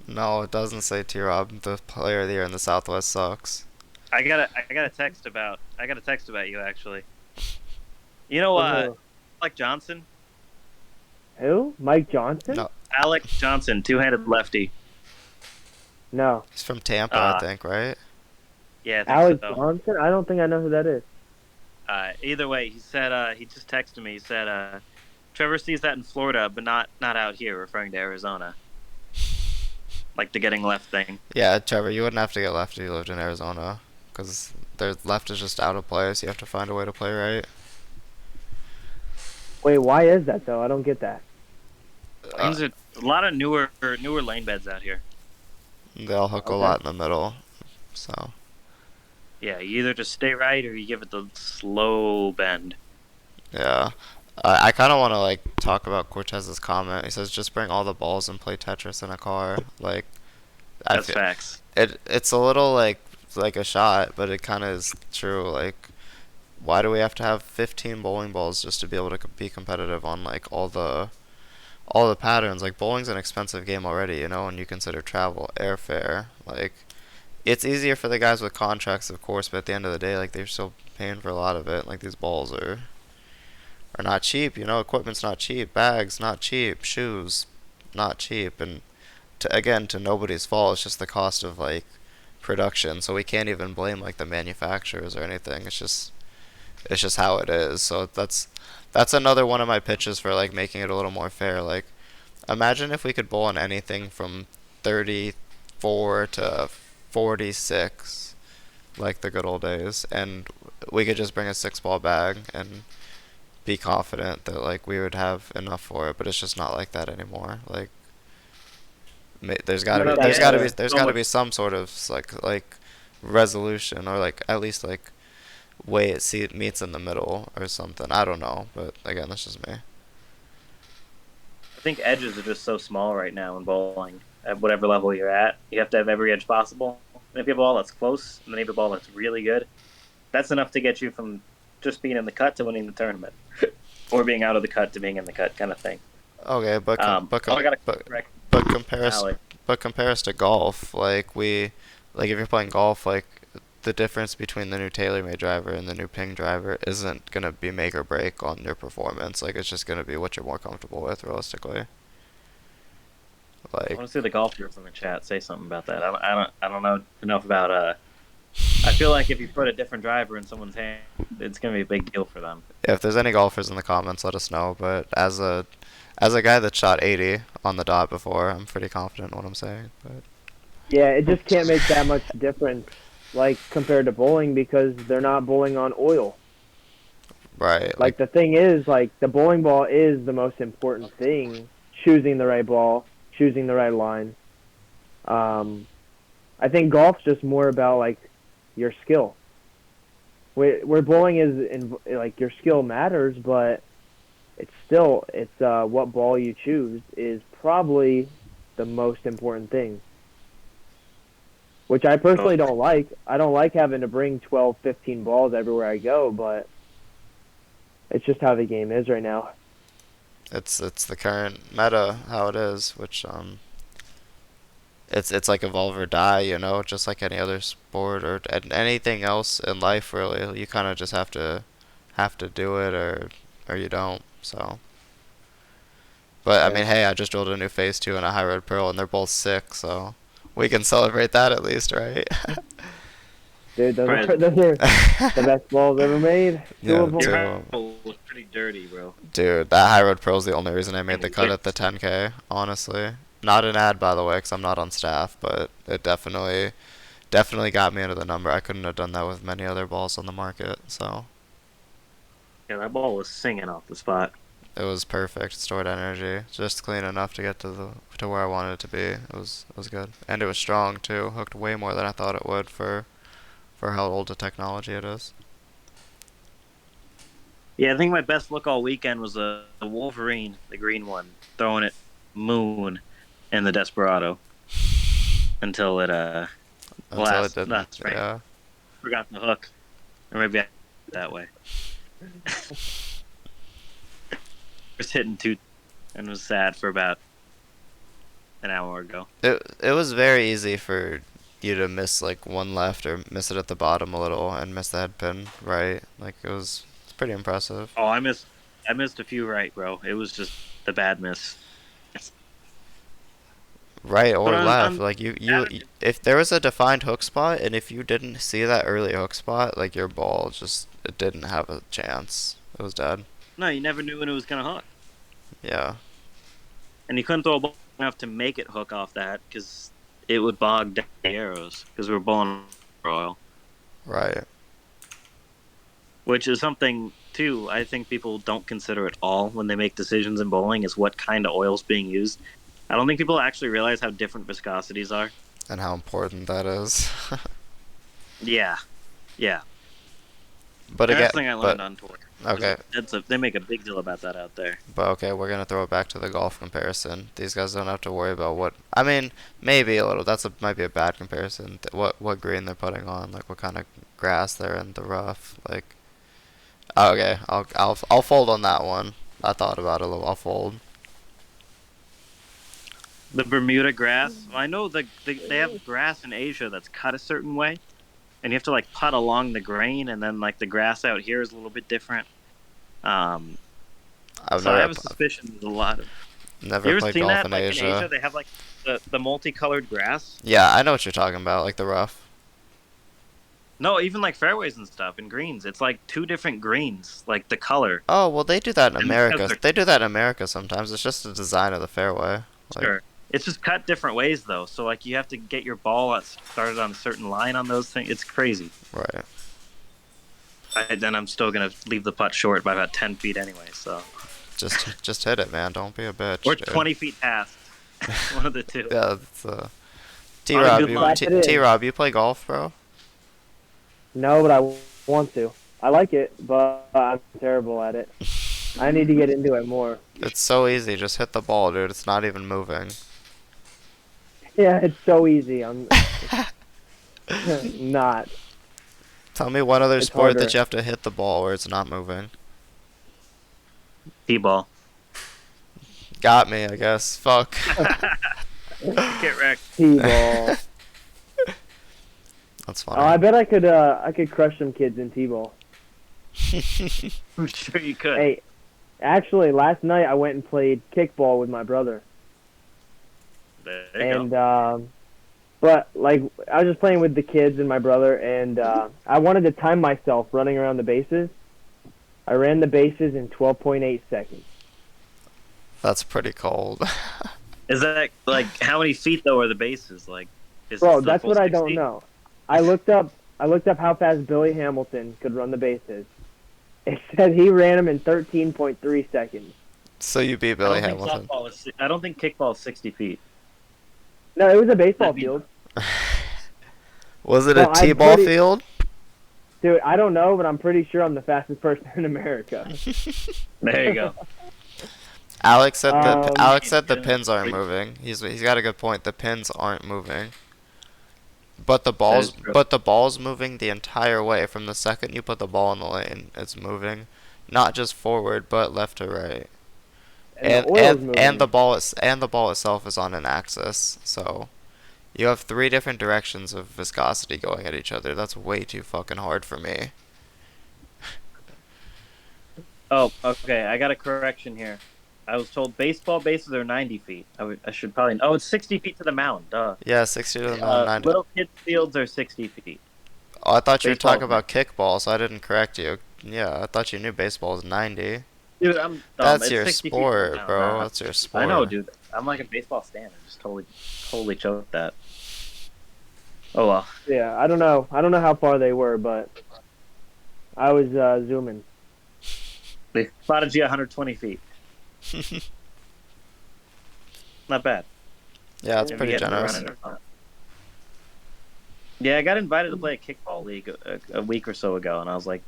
Speaker 2: No, it doesn't say T-Rob. The player of the year in the Southwest sucks.
Speaker 3: I got a text about you actually. You know, Alec Johnson,
Speaker 1: who? Mike Johnson?
Speaker 2: No.
Speaker 3: Alec Johnson, two-handed lefty.
Speaker 1: No.
Speaker 2: He's from Tampa, I
Speaker 3: Uh,
Speaker 2: think, right?
Speaker 3: Yeah, I think
Speaker 1: Alex
Speaker 3: so.
Speaker 1: Johnson? I don't think I know who that is.
Speaker 3: Either way, he said he just texted me. He said Trevor sees that in Florida, but not out here, referring to Arizona. Like the getting left thing.
Speaker 2: Yeah, Trevor, you wouldn't have to get left if you lived in Arizona, because their left is just out of place. You have to find a way to play right.
Speaker 1: Wait, why is that though? I don't get that.
Speaker 3: Lanes are a lot of newer lane beds out here.
Speaker 2: They'll hook a
Speaker 1: Okay.
Speaker 2: lot in the middle, so.
Speaker 3: Yeah, you either just stay right or you give it the slow bend.
Speaker 2: Yeah. I kind of want to, like, talk about Cortez's comment. He says, just bring all the balls and play Tetris in a car. Like,
Speaker 3: That's facts.
Speaker 2: it's a little, like a shot, but it kind of is true. Like, why do we have to have 15 bowling balls just to be able to be competitive on, like, all the patterns? Like, bowling's an expensive game already, you know, when you consider travel, airfare. Like, it's easier for the guys with contracts, of course, but at the end of the day, like, they're still paying for a lot of it. Like, these balls are not cheap, you know, equipment's not cheap, bags not cheap, shoes not cheap, and to nobody's fault, it's just the cost of, like, production, so we can't even blame, like, the manufacturers or anything. It's just how it is. So that's another one of my pitches for, like, making it a little more fair. Like, imagine if we could bowl on anything from 34 to 46, like the good old days, and we could just bring a 6-ball bag and be confident that, like, we would have enough for it. But it's just not like that anymore. Like, there's gotta be
Speaker 1: No,
Speaker 2: there's
Speaker 1: yeah,
Speaker 2: gotta be
Speaker 1: yeah.
Speaker 2: there's gotta be some sort of, like resolution, or, like, at least, like, way it meets in the middle or something. I don't know, but again, that's just me.
Speaker 3: I think edges are just so small right now in bowling. At whatever level you're at, you have to have every edge possible. And if you have a ball that's close, and then you have a ball that's really good, that's enough to get you from just being in the cut to winning the tournament, or being out of the cut to being in the cut, kind of thing.
Speaker 2: Okay, but
Speaker 3: I gotta correct
Speaker 2: compare us
Speaker 3: Alex.
Speaker 2: to golf. Like, if you're playing golf, like, the difference between the new TaylorMade driver and the new Ping driver isn't gonna be make or break on your performance. Like, it's just gonna be what you're more comfortable with, realistically.
Speaker 3: I
Speaker 2: Like,
Speaker 3: want to see the golfers in the chat say something about that. I don't know enough about. I feel like if you put a different driver in someone's hand, it's gonna be a big deal for them.
Speaker 2: if there's any golfers in the comments, let us know. But as a guy that shot 80 on the dot before, I'm pretty confident in what I'm saying. But
Speaker 1: Yeah, it just can't make that much difference, like, compared to bowling, because they're not bowling on oil.
Speaker 2: right,
Speaker 1: Like, the thing is, like, the bowling ball is the most important thing. Choosing the right ball, choosing the right line. I think golf's just more about, like, your skill. Where bowling is, like, your skill matters, but it's what ball you choose is probably the most important thing. Which I personally don't like. I don't like having to bring 12, 15 balls everywhere I go, but it's just how the game is right now.
Speaker 2: it's the current meta, how it is, which it's like evolve or die, you know, just like any other sport or anything else in life, really. You kind of just have to do it, or you don't. So, but I mean, hey, I just drilled a new phase 2 and a high road pearl, and they're both sick, so we can celebrate that at least, right?
Speaker 1: Dude, those
Speaker 3: Right.
Speaker 1: are the best balls ever made. Two
Speaker 2: Yeah,
Speaker 1: of them.
Speaker 2: two.
Speaker 3: Your hole was pretty dirty, bro.
Speaker 2: Dude, that high road pearl is the only reason I made the cut at the 10K, honestly. Not an ad, by the way, because I'm not on staff, but it definitely got me into the number. I couldn't have done that with many other balls on the market, so
Speaker 3: Yeah, that ball was singing off the spot.
Speaker 2: it was perfect. Stored energy, just clean enough to get to where I wanted it to be. It was good, and it was strong too. Hooked way more than I thought it would for how old the technology it is.
Speaker 3: Yeah, I think my best look all weekend was the Wolverine, the green one, throwing it moon in the Desperado until it
Speaker 2: Until it didn't.
Speaker 3: that's right.
Speaker 2: Yeah.
Speaker 3: Forgot the hook, or maybe I that way. Just hitting two, and was sad for about an hour ago.
Speaker 2: It was very easy for you to miss, like, one left or miss it at the bottom a little and miss the head pin right. Like, it's pretty impressive.
Speaker 3: Oh, I missed a few right, bro. It was just the bad miss.
Speaker 2: Right or
Speaker 3: But
Speaker 2: left, like if there was a defined hook spot, and if you didn't see that early hook spot, like, your ball just, it didn't have a chance. It was dead.
Speaker 3: No, you never knew when it was gonna hook.
Speaker 2: Yeah.
Speaker 3: And you couldn't throw a ball enough to make it hook off that because it would bog down the arrows because we were bowling oil,
Speaker 2: Right.
Speaker 3: which is something too. I think people don't consider at all when they make decisions in bowling is what kind of oil's being used. I don't think people actually realize how different viscosities are.
Speaker 2: And how important that is.
Speaker 3: Yeah, yeah.
Speaker 2: But
Speaker 3: And
Speaker 2: again,
Speaker 3: that's the thing I learned on tour.
Speaker 2: okay,
Speaker 3: They make a big deal about that out there.
Speaker 2: but okay, we're gonna throw it back to the golf comparison. These guys don't have to worry about what. I mean, maybe a little. Might be a bad comparison. What green they're putting on, like what kind of grass they're in the rough. Like, oh, okay, I'll fold on that one. I thought about it a little. I'll fold.
Speaker 3: The Bermuda grass. Well, I know they have grass in Asia that's cut a certain way, and you have to like putt along the grain, and then like the grass out here is a little bit different. Um,
Speaker 2: I've
Speaker 3: so I have
Speaker 2: never
Speaker 3: a suspicion there's a lot of.
Speaker 2: never
Speaker 3: You ever
Speaker 2: played
Speaker 3: seen
Speaker 2: golf
Speaker 3: that?
Speaker 2: in
Speaker 3: Like in
Speaker 2: Asia.
Speaker 3: Asia, they have like the multicolored grass.
Speaker 2: Yeah, I know what you're talking about, like the rough.
Speaker 3: No, even like fairways and stuff and greens. It's like two different greens, like the color.
Speaker 2: Oh well, they do that in
Speaker 3: And
Speaker 2: America.
Speaker 3: because
Speaker 2: They do that in America sometimes. It's just the design of the fairway. Like,
Speaker 3: Sure. It's just cut different ways though. So like you have to get your ball started on a certain line on those things. It's crazy.
Speaker 2: right.
Speaker 3: Then I'm still gonna leave the putt short by about 10 feet anyway. So
Speaker 2: Just hit it, man. Don't be a bitch.
Speaker 3: or
Speaker 2: dude.
Speaker 3: 20 feet past. One of the two.
Speaker 2: Yeah, it's T
Speaker 3: On a
Speaker 2: Rob,
Speaker 3: good line.
Speaker 2: T Rob, you play golf, bro?
Speaker 1: No, but I want to. I like it, but I'm terrible at it. I need to get into it more.
Speaker 2: It's so easy. Just hit the ball, dude. It's not even moving.
Speaker 1: Yeah, it's so easy. I'm not.
Speaker 2: Tell me one other
Speaker 1: It's
Speaker 2: sport
Speaker 1: harder.
Speaker 2: that you have to hit the ball where it's not moving.
Speaker 3: T-ball.
Speaker 2: Got me, I guess. Fuck.
Speaker 3: Get wrecked.
Speaker 1: T-ball.
Speaker 2: That's
Speaker 1: Oh, I
Speaker 2: fine.
Speaker 1: bet I could crush some kids in T-ball.
Speaker 3: I'm sure you could.
Speaker 1: Hey, actually, last night I went and played kickball with my brother,
Speaker 3: There you
Speaker 1: and
Speaker 3: go.
Speaker 1: but like I was just playing with the kids and my brother, and I wanted to time myself running around the bases. I ran the bases in 12.8 seconds.
Speaker 2: That's pretty cold.
Speaker 3: Is that like how many feet though are the bases? Like, is
Speaker 1: Bro,
Speaker 3: it the
Speaker 1: that's
Speaker 3: full
Speaker 1: what I don't
Speaker 3: 60?
Speaker 1: know. I looked up how fast Billy Hamilton could run the bases. It said he ran them in 13.3 seconds.
Speaker 2: So you beat
Speaker 3: I
Speaker 2: Billy
Speaker 3: don't think
Speaker 2: Hamilton.
Speaker 3: softball is. I don't think kickball is 60 feet.
Speaker 1: No, it was a baseball
Speaker 3: That'd be-
Speaker 1: field.
Speaker 2: Was it
Speaker 1: No,
Speaker 2: a
Speaker 1: I'm
Speaker 2: T-ball
Speaker 1: pretty-
Speaker 2: field?
Speaker 1: Dude, I don't know, but I'm pretty sure I'm the fastest person in America.
Speaker 3: There you go.
Speaker 2: Alex said the
Speaker 3: Yeah.
Speaker 2: pins aren't moving. He's got a good point. The pins aren't moving. But the ball's moving the entire way from the second you put the ball in the lane. It's moving, not just forward, but left to right.
Speaker 1: And the oil's moving.
Speaker 2: And the ball itself is on an axis. So you have three different directions of viscosity going at each other. That's way too fucking hard for me.
Speaker 3: Oh, okay. I got a correction here. I was told baseball bases are 90 feet. I should probably. Oh, it's 60 feet to the mound. Duh.
Speaker 2: Yeah, 60 to the mound, 90.
Speaker 3: Little kids' fields are 60 feet.
Speaker 2: Oh, I thought you were
Speaker 3: baseball-
Speaker 2: talking about kickball, so I didn't correct you. Yeah, I thought you knew baseball is 90.
Speaker 3: Dude, I'm dumb.
Speaker 2: That's
Speaker 3: It's
Speaker 2: your
Speaker 3: 60 feet to the
Speaker 2: sport,
Speaker 3: mound.
Speaker 2: bro.
Speaker 3: Nah.
Speaker 2: That's your sport.
Speaker 3: I know, dude. I'm like a baseball stand. I just totally choked that. Oh well.
Speaker 1: Yeah, I don't know how far they were, but I was zooming.
Speaker 3: They spotted you 120 feet. Not bad.
Speaker 2: Yeah, it's
Speaker 3: Maybe
Speaker 2: pretty
Speaker 3: getting to
Speaker 2: generous.
Speaker 3: run it or something. Yeah, I got invited to play a kickball league a week or so ago, and I was like,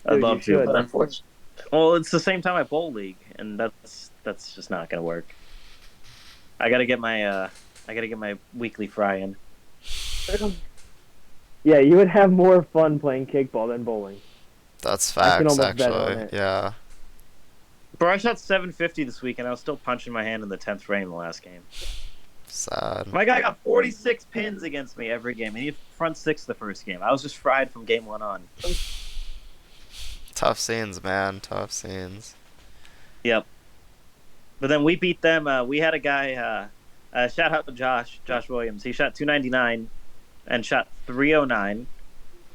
Speaker 3: I'd
Speaker 1: Dude, you
Speaker 3: love to,
Speaker 1: should.
Speaker 3: but unfortunately, well, it's the same time I bowl league, and that's just not gonna work. I gotta get my weekly fry in.
Speaker 1: Yeah, you would have more fun playing kickball than bowling.
Speaker 2: That's
Speaker 1: I can
Speaker 2: facts,
Speaker 1: almost bet on
Speaker 2: actually.
Speaker 1: it.
Speaker 2: Yeah.
Speaker 3: Bro, I shot 750 this week, and I was still punching my hand in the 10th frame the last game.
Speaker 2: Sad.
Speaker 3: My guy got 46 pins against me every game, and he had front six the first game. I was just fried from game one on.
Speaker 2: Tough scenes, man. Tough scenes.
Speaker 3: Yep. But then we beat them. We had a guy. Shout out to Josh Williams. He shot 299 and shot 309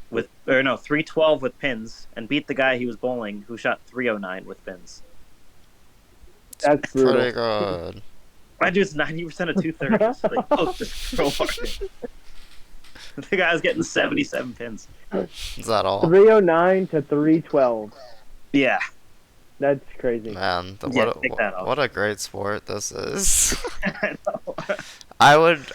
Speaker 3: with 312 with pins, and beat the guy he was bowling who shot 309 with pins.
Speaker 1: That's
Speaker 2: Pretty
Speaker 1: brutal.
Speaker 2: good.
Speaker 3: My dude's 90% of 230s. Like, oh, this crowbar. The guy's getting 77 pins.
Speaker 2: Is that all?
Speaker 1: 309 to 312.
Speaker 3: Yeah.
Speaker 1: That's crazy.
Speaker 2: Man,
Speaker 3: Yeah, take that off.
Speaker 2: what a great sport this is.
Speaker 3: I know.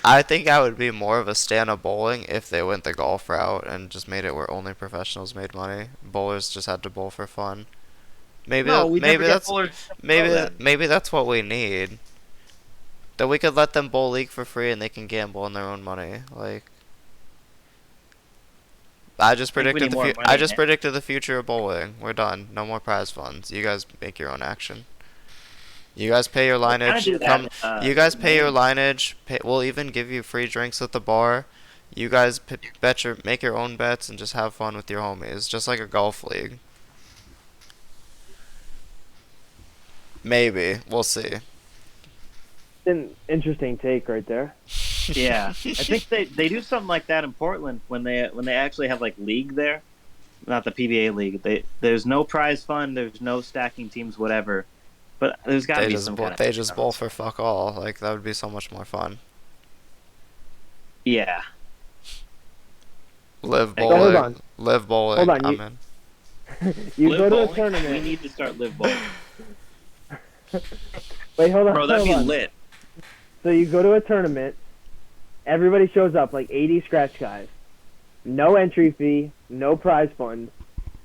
Speaker 2: I think I would be more of a stan of bowling if they went the golf route and just made it where only professionals made money. Bowlers just had to bowl for fun. Maybe
Speaker 3: No, we
Speaker 2: maybe
Speaker 3: never get
Speaker 2: that's
Speaker 3: bowlers to bowl then.
Speaker 2: maybe that's what we need. That we could let them bowl league for free and they can gamble on their own money. Like I just
Speaker 3: think we
Speaker 2: predicted
Speaker 3: need more money,
Speaker 2: I just
Speaker 3: man.
Speaker 2: predicted the future of bowling. We're done. No more prize funds. You guys make your own action. You guys pay your
Speaker 3: Kinda
Speaker 2: lineage.
Speaker 3: do that,
Speaker 2: You guys pay your
Speaker 3: Maine.
Speaker 2: lineage. We'll even give you free drinks at the bar. You guys make your own bets and just have fun with your homies, just like a golf league. Maybe we'll see.
Speaker 1: An interesting take right there.
Speaker 3: Yeah, I think they do something like that in Portland when they actually have like league there, not the PBA league. There's no prize fund, there's no stacking teams, whatever. But there's got to
Speaker 2: They
Speaker 3: be
Speaker 2: just
Speaker 3: some
Speaker 2: bowl,
Speaker 3: kind of
Speaker 2: they just bowl for fuck all. Like that would be so much more fun.
Speaker 3: Yeah,
Speaker 2: Live
Speaker 3: Hey,
Speaker 2: bowling.
Speaker 1: hold on.
Speaker 2: Live bowling.
Speaker 1: Hold on,
Speaker 2: I'm
Speaker 1: you-
Speaker 2: in.
Speaker 1: You
Speaker 3: Live
Speaker 1: go to
Speaker 3: bowling?
Speaker 1: a tournament.
Speaker 3: We need to start live bowling.
Speaker 1: Wait, hold on.
Speaker 3: Bro, that'd
Speaker 1: hold
Speaker 3: be
Speaker 1: on.
Speaker 3: lit.
Speaker 1: So you go to a tournament. Everybody shows up, like 80 scratch guys. No entry fee, no prize fund,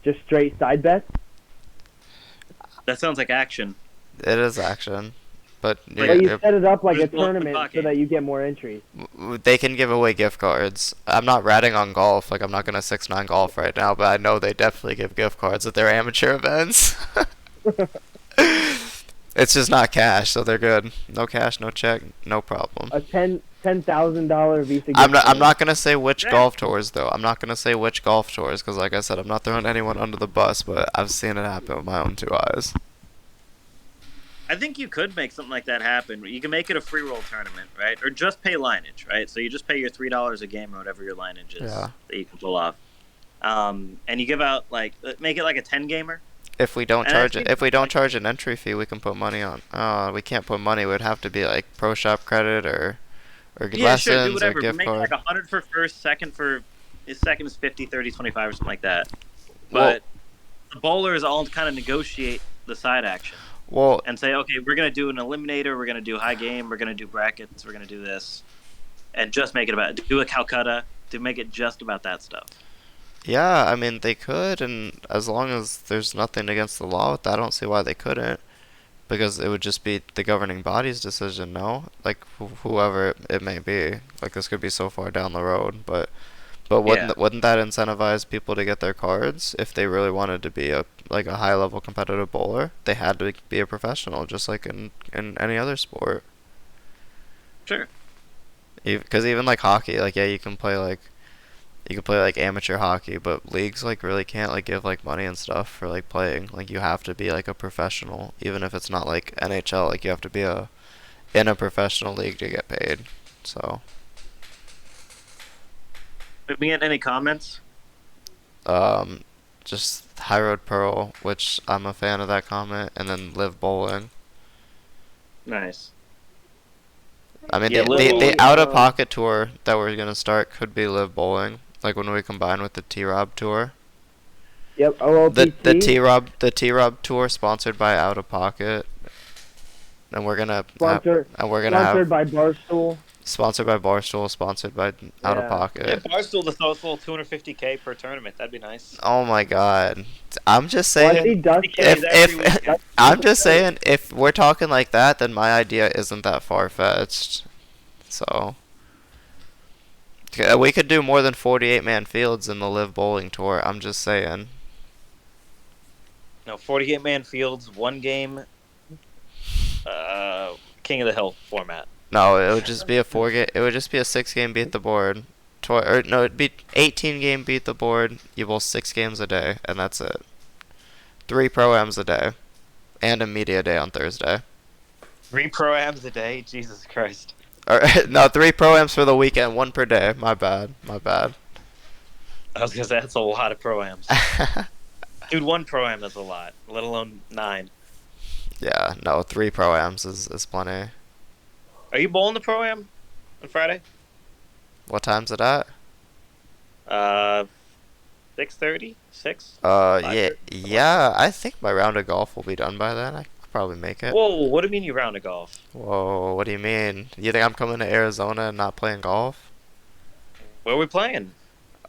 Speaker 1: just straight side bets.
Speaker 3: That sounds like action.
Speaker 2: It is action, but
Speaker 1: But you set it up like a
Speaker 3: There's one
Speaker 1: tournament so
Speaker 3: pocket.
Speaker 1: that you get more entries.
Speaker 2: they can give away gift cards. I'm not ratting on golf. Like I'm not gonna 6-9 golf right now, but I know they definitely give gift cards at their amateur events. It's just not cash, so they're good. No cash, no check, no problem.
Speaker 1: A $10,000 Visa gift
Speaker 2: I'm
Speaker 1: card.
Speaker 2: not gonna say which
Speaker 3: Yeah.
Speaker 2: golf tours though. I'm not gonna say which golf tours because, like I said, I'm not throwing anyone under the bus. But I've seen it happen with my own two eyes.
Speaker 3: I think you could make something like that happen. You can make it a free roll tournament, right? Or just pay lineage, right? So you just pay your $3 a game or whatever your lineage is
Speaker 2: Yeah.
Speaker 3: that you can pull off. And you give out like make it like a 10 gamer.
Speaker 2: If we don't
Speaker 3: And I
Speaker 2: charge
Speaker 3: think,
Speaker 2: if we don't
Speaker 3: like-
Speaker 2: charge an entry fee, we can put money on. We can't put money. It would have to be like pro shop credit or
Speaker 3: Yeah, sure, do
Speaker 2: lessons or
Speaker 3: whatever. But
Speaker 2: gift
Speaker 3: make it
Speaker 2: card.
Speaker 3: like 100 for first, second is 50, 30, 25 or something like that.
Speaker 2: Well-
Speaker 3: But the bowlers all kind of negotiate the side action
Speaker 2: Well,
Speaker 3: and say, okay, we're gonna do an eliminator, we're gonna do high game, we're gonna do brackets, we're gonna do this, and just make it about do a Calcutta to make it just about that stuff.
Speaker 2: yeah, I mean they could, and as long as there's nothing against the law with that, I don't see why they couldn't. Because it would just be the governing body's decision, no? Like whoever it may be. Like this could be so far down the road, but wouldn't that incentivize people to get their cards if they really wanted to be a high level competitive bowler? They had to be a professional, just like in any other sport.
Speaker 3: Sure.
Speaker 2: Because even like hockey, like yeah, you can play like amateur hockey, but leagues like really can't like give like money and stuff for like playing. Like you have to be like a professional, even if it's not like NHL. Like you have to be in a professional league to get paid. So
Speaker 3: Did we get any comments?
Speaker 2: just High Road Pearl, which I'm a fan of that comment, and then Live Bowling.
Speaker 3: Nice.
Speaker 2: I mean,
Speaker 3: Yeah, Live
Speaker 2: the
Speaker 3: Bowling,
Speaker 2: out of pocket tour that we're gonna start could be Live Bowling. Like when we combine with the T Rob tour.
Speaker 1: Yep, OLPT.
Speaker 2: The T Rob tour sponsored by Out of Pocket, and we're gonna
Speaker 1: Sponsored-
Speaker 2: have
Speaker 1: Sponsored by Barstool.
Speaker 2: sponsored by Barstool, sponsored by Out of
Speaker 1: Yeah.
Speaker 2: Pocket.
Speaker 3: Yeah, Barstool the full 250K per tournament. That'd be nice.
Speaker 2: Oh my God, I'm just
Speaker 1: Well, I
Speaker 2: saying.
Speaker 1: see Dustin.
Speaker 3: If- every
Speaker 2: If
Speaker 3: weekend.
Speaker 2: I'm just saying, if we're talking like that, then my idea isn't that far fetched. So we could do more than 48-man fields in the Live Bowling tour. I'm just saying.
Speaker 3: No, 48-man fields, one game, King of the Hill format.
Speaker 2: No, it would just be a 4-game. It would just be a 6-game beat the board. Or no, it'd be 18-game beat the board. You bowl 6 games a day, and that's it. 3 pro-ams a day, and a media day on Thursday.
Speaker 3: 3 pro-ams a day? Jesus Christ.
Speaker 2: Or no, 3 pro-ams for the weekend, 1 per day. My bad.
Speaker 3: I was going to say, that's a lot of pro-ams. Dude, 1 pro-am is a lot, let alone 9.
Speaker 2: Yeah, no, 3 pro-ams is plenty.
Speaker 3: Are you bowling the pro-am on Friday?
Speaker 2: What time's it at?
Speaker 3: 6:30, 6,
Speaker 2: Yeah,
Speaker 3: 5:30.
Speaker 2: yeah. I think my round of golf will be done by then. I could probably make it.
Speaker 3: Whoa, what do you mean you round a golf?
Speaker 2: Whoa, what do you mean? You think I'm coming to Arizona and not playing golf?
Speaker 3: Where are we playing?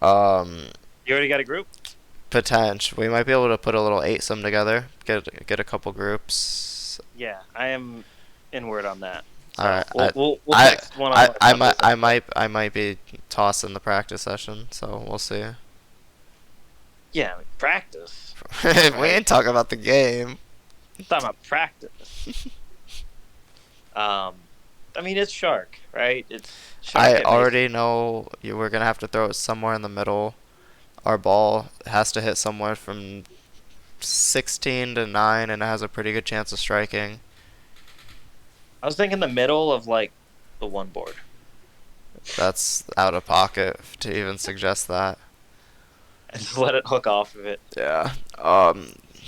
Speaker 2: Um,
Speaker 3: You already got a group?
Speaker 2: Potential. We might be able to put a little 8-some together. Get a couple groups.
Speaker 3: Yeah, I am inward on that. So
Speaker 2: All right.
Speaker 3: we'll
Speaker 2: I
Speaker 3: text one on one.
Speaker 2: I might be tossing the practice session, so we'll see.
Speaker 3: Yeah, practice.
Speaker 2: We ain't talking about the game.
Speaker 3: I'm talking about practice. I mean, it's shark, right? It's shark.
Speaker 2: I already know we're gonna have to throw it somewhere in the middle. Our ball has to hit somewhere from 16 to 9, and it has a pretty good chance of striking.
Speaker 3: I was thinking the middle of like the one board.
Speaker 2: That's out of pocket to even suggest that.
Speaker 3: And just let it hook off of it.
Speaker 2: Yeah.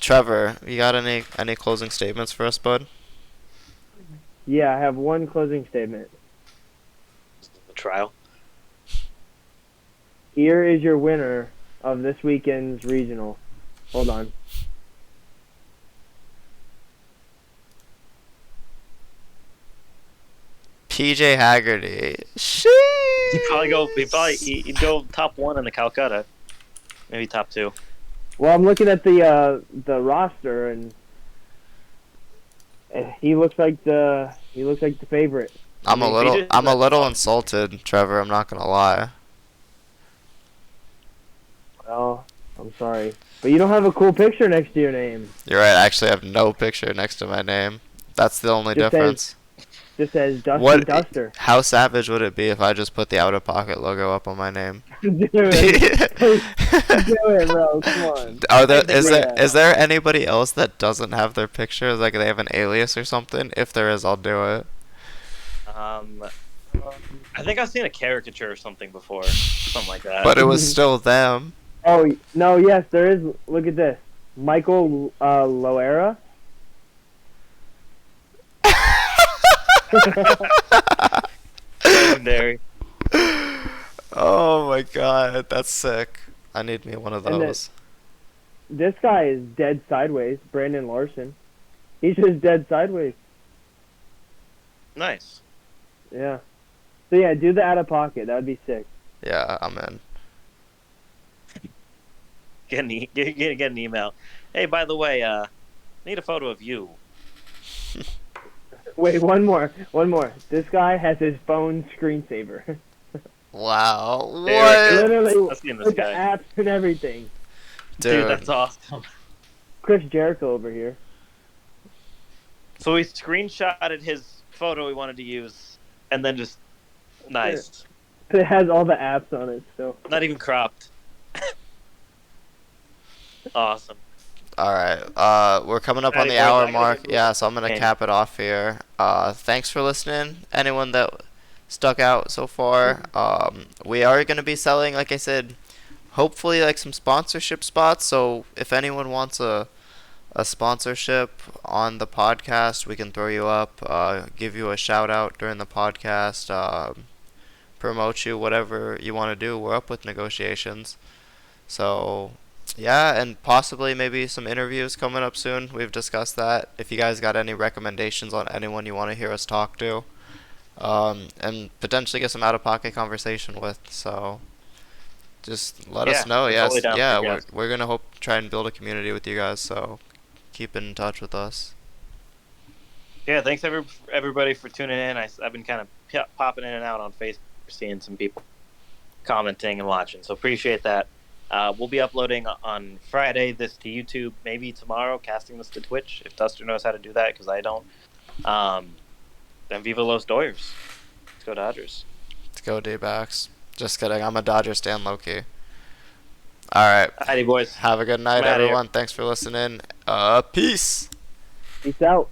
Speaker 2: Trevor, you got any closing statements for us, bud?
Speaker 1: Yeah, I have one closing statement.
Speaker 3: The trial.
Speaker 1: Here is your winner of this weekend's regional. Hold on.
Speaker 2: PJ Haggerty. Sheesh.
Speaker 3: He'd go top 1 in the Calcutta. Maybe top 2.
Speaker 1: Well, I'm looking at the roster, and he looks like the favorite.
Speaker 2: I'm a little insulted, Trevor. I'm not gonna lie.
Speaker 1: Well, I'm sorry, but you don't have a cool picture next to your name.
Speaker 2: You're right. I actually have no picture next to my name. That's the only difference.
Speaker 1: Just says Dusty Duster.
Speaker 2: How savage would it be if I just put the Out of Pocket logo up on my name?
Speaker 1: Do it. Do it, bro. Come on.
Speaker 2: Is there anybody else that doesn't have their picture? Like they have an alias or something? If there is, I'll do it.
Speaker 3: I think I've seen a caricature or something before. Something like that.
Speaker 2: But it was still them.
Speaker 1: Oh, no, yes, there is. Look at this. Michael Loera.
Speaker 3: Legendary.
Speaker 2: Oh my god, that's sick. I need me one of those.
Speaker 1: This guy is dead sideways. Brandon Larson. He's just dead sideways.
Speaker 3: Nice.
Speaker 1: Yeah. So yeah, do the out of pocket. That would be sick.
Speaker 2: Yeah, I'm in.
Speaker 3: Get an email. Hey, by the way, need a photo of you.
Speaker 1: Wait, one more. This guy has his phone screensaver.
Speaker 2: Wow. What?
Speaker 1: Literally,
Speaker 3: I've seen this
Speaker 1: with the
Speaker 3: guy.
Speaker 1: apps and everything.
Speaker 3: Dude, that's awesome.
Speaker 1: Chris Jericho over here.
Speaker 3: So he screenshotted his photo he wanted to use, and then just nice.
Speaker 1: It has all the apps on it, so.
Speaker 3: Not even cropped. Awesome.
Speaker 2: All right. We're coming up on the hour mark. Yeah, so I'm going to cap it off here. Thanks for listening. Anyone that stuck out so far. We are going to be selling, like I said, hopefully like some sponsorship spots. So if anyone wants a sponsorship on the podcast, we can throw you up, give you a shout out during the podcast, promote you, whatever you want to do. We're up with negotiations. So yeah, and possibly maybe some interviews coming up soon. We've discussed that. If you guys got any recommendations on anyone you want to hear us talk to, and potentially get some out-of-pocket conversation with, so just let us know. Yes,
Speaker 3: totally
Speaker 2: yeah, we're gonna try and build a community with you guys. So keep in touch with us.
Speaker 3: Yeah, thanks everybody for tuning in. I've been kind of popping in and out on Facebook, seeing some people commenting and watching, so appreciate that. We'll be uploading on Friday this to YouTube, maybe tomorrow, casting this to Twitch, if Duster knows how to do that, because I don't. Then Viva Los Doyers. Let's go Dodgers.
Speaker 2: Let's go D-backs. Just kidding, I'm a Dodgers stan low-key. Alright.
Speaker 3: Alrighty, boys.
Speaker 2: Have a good night, everyone. Thanks for listening. Peace.
Speaker 1: Peace out.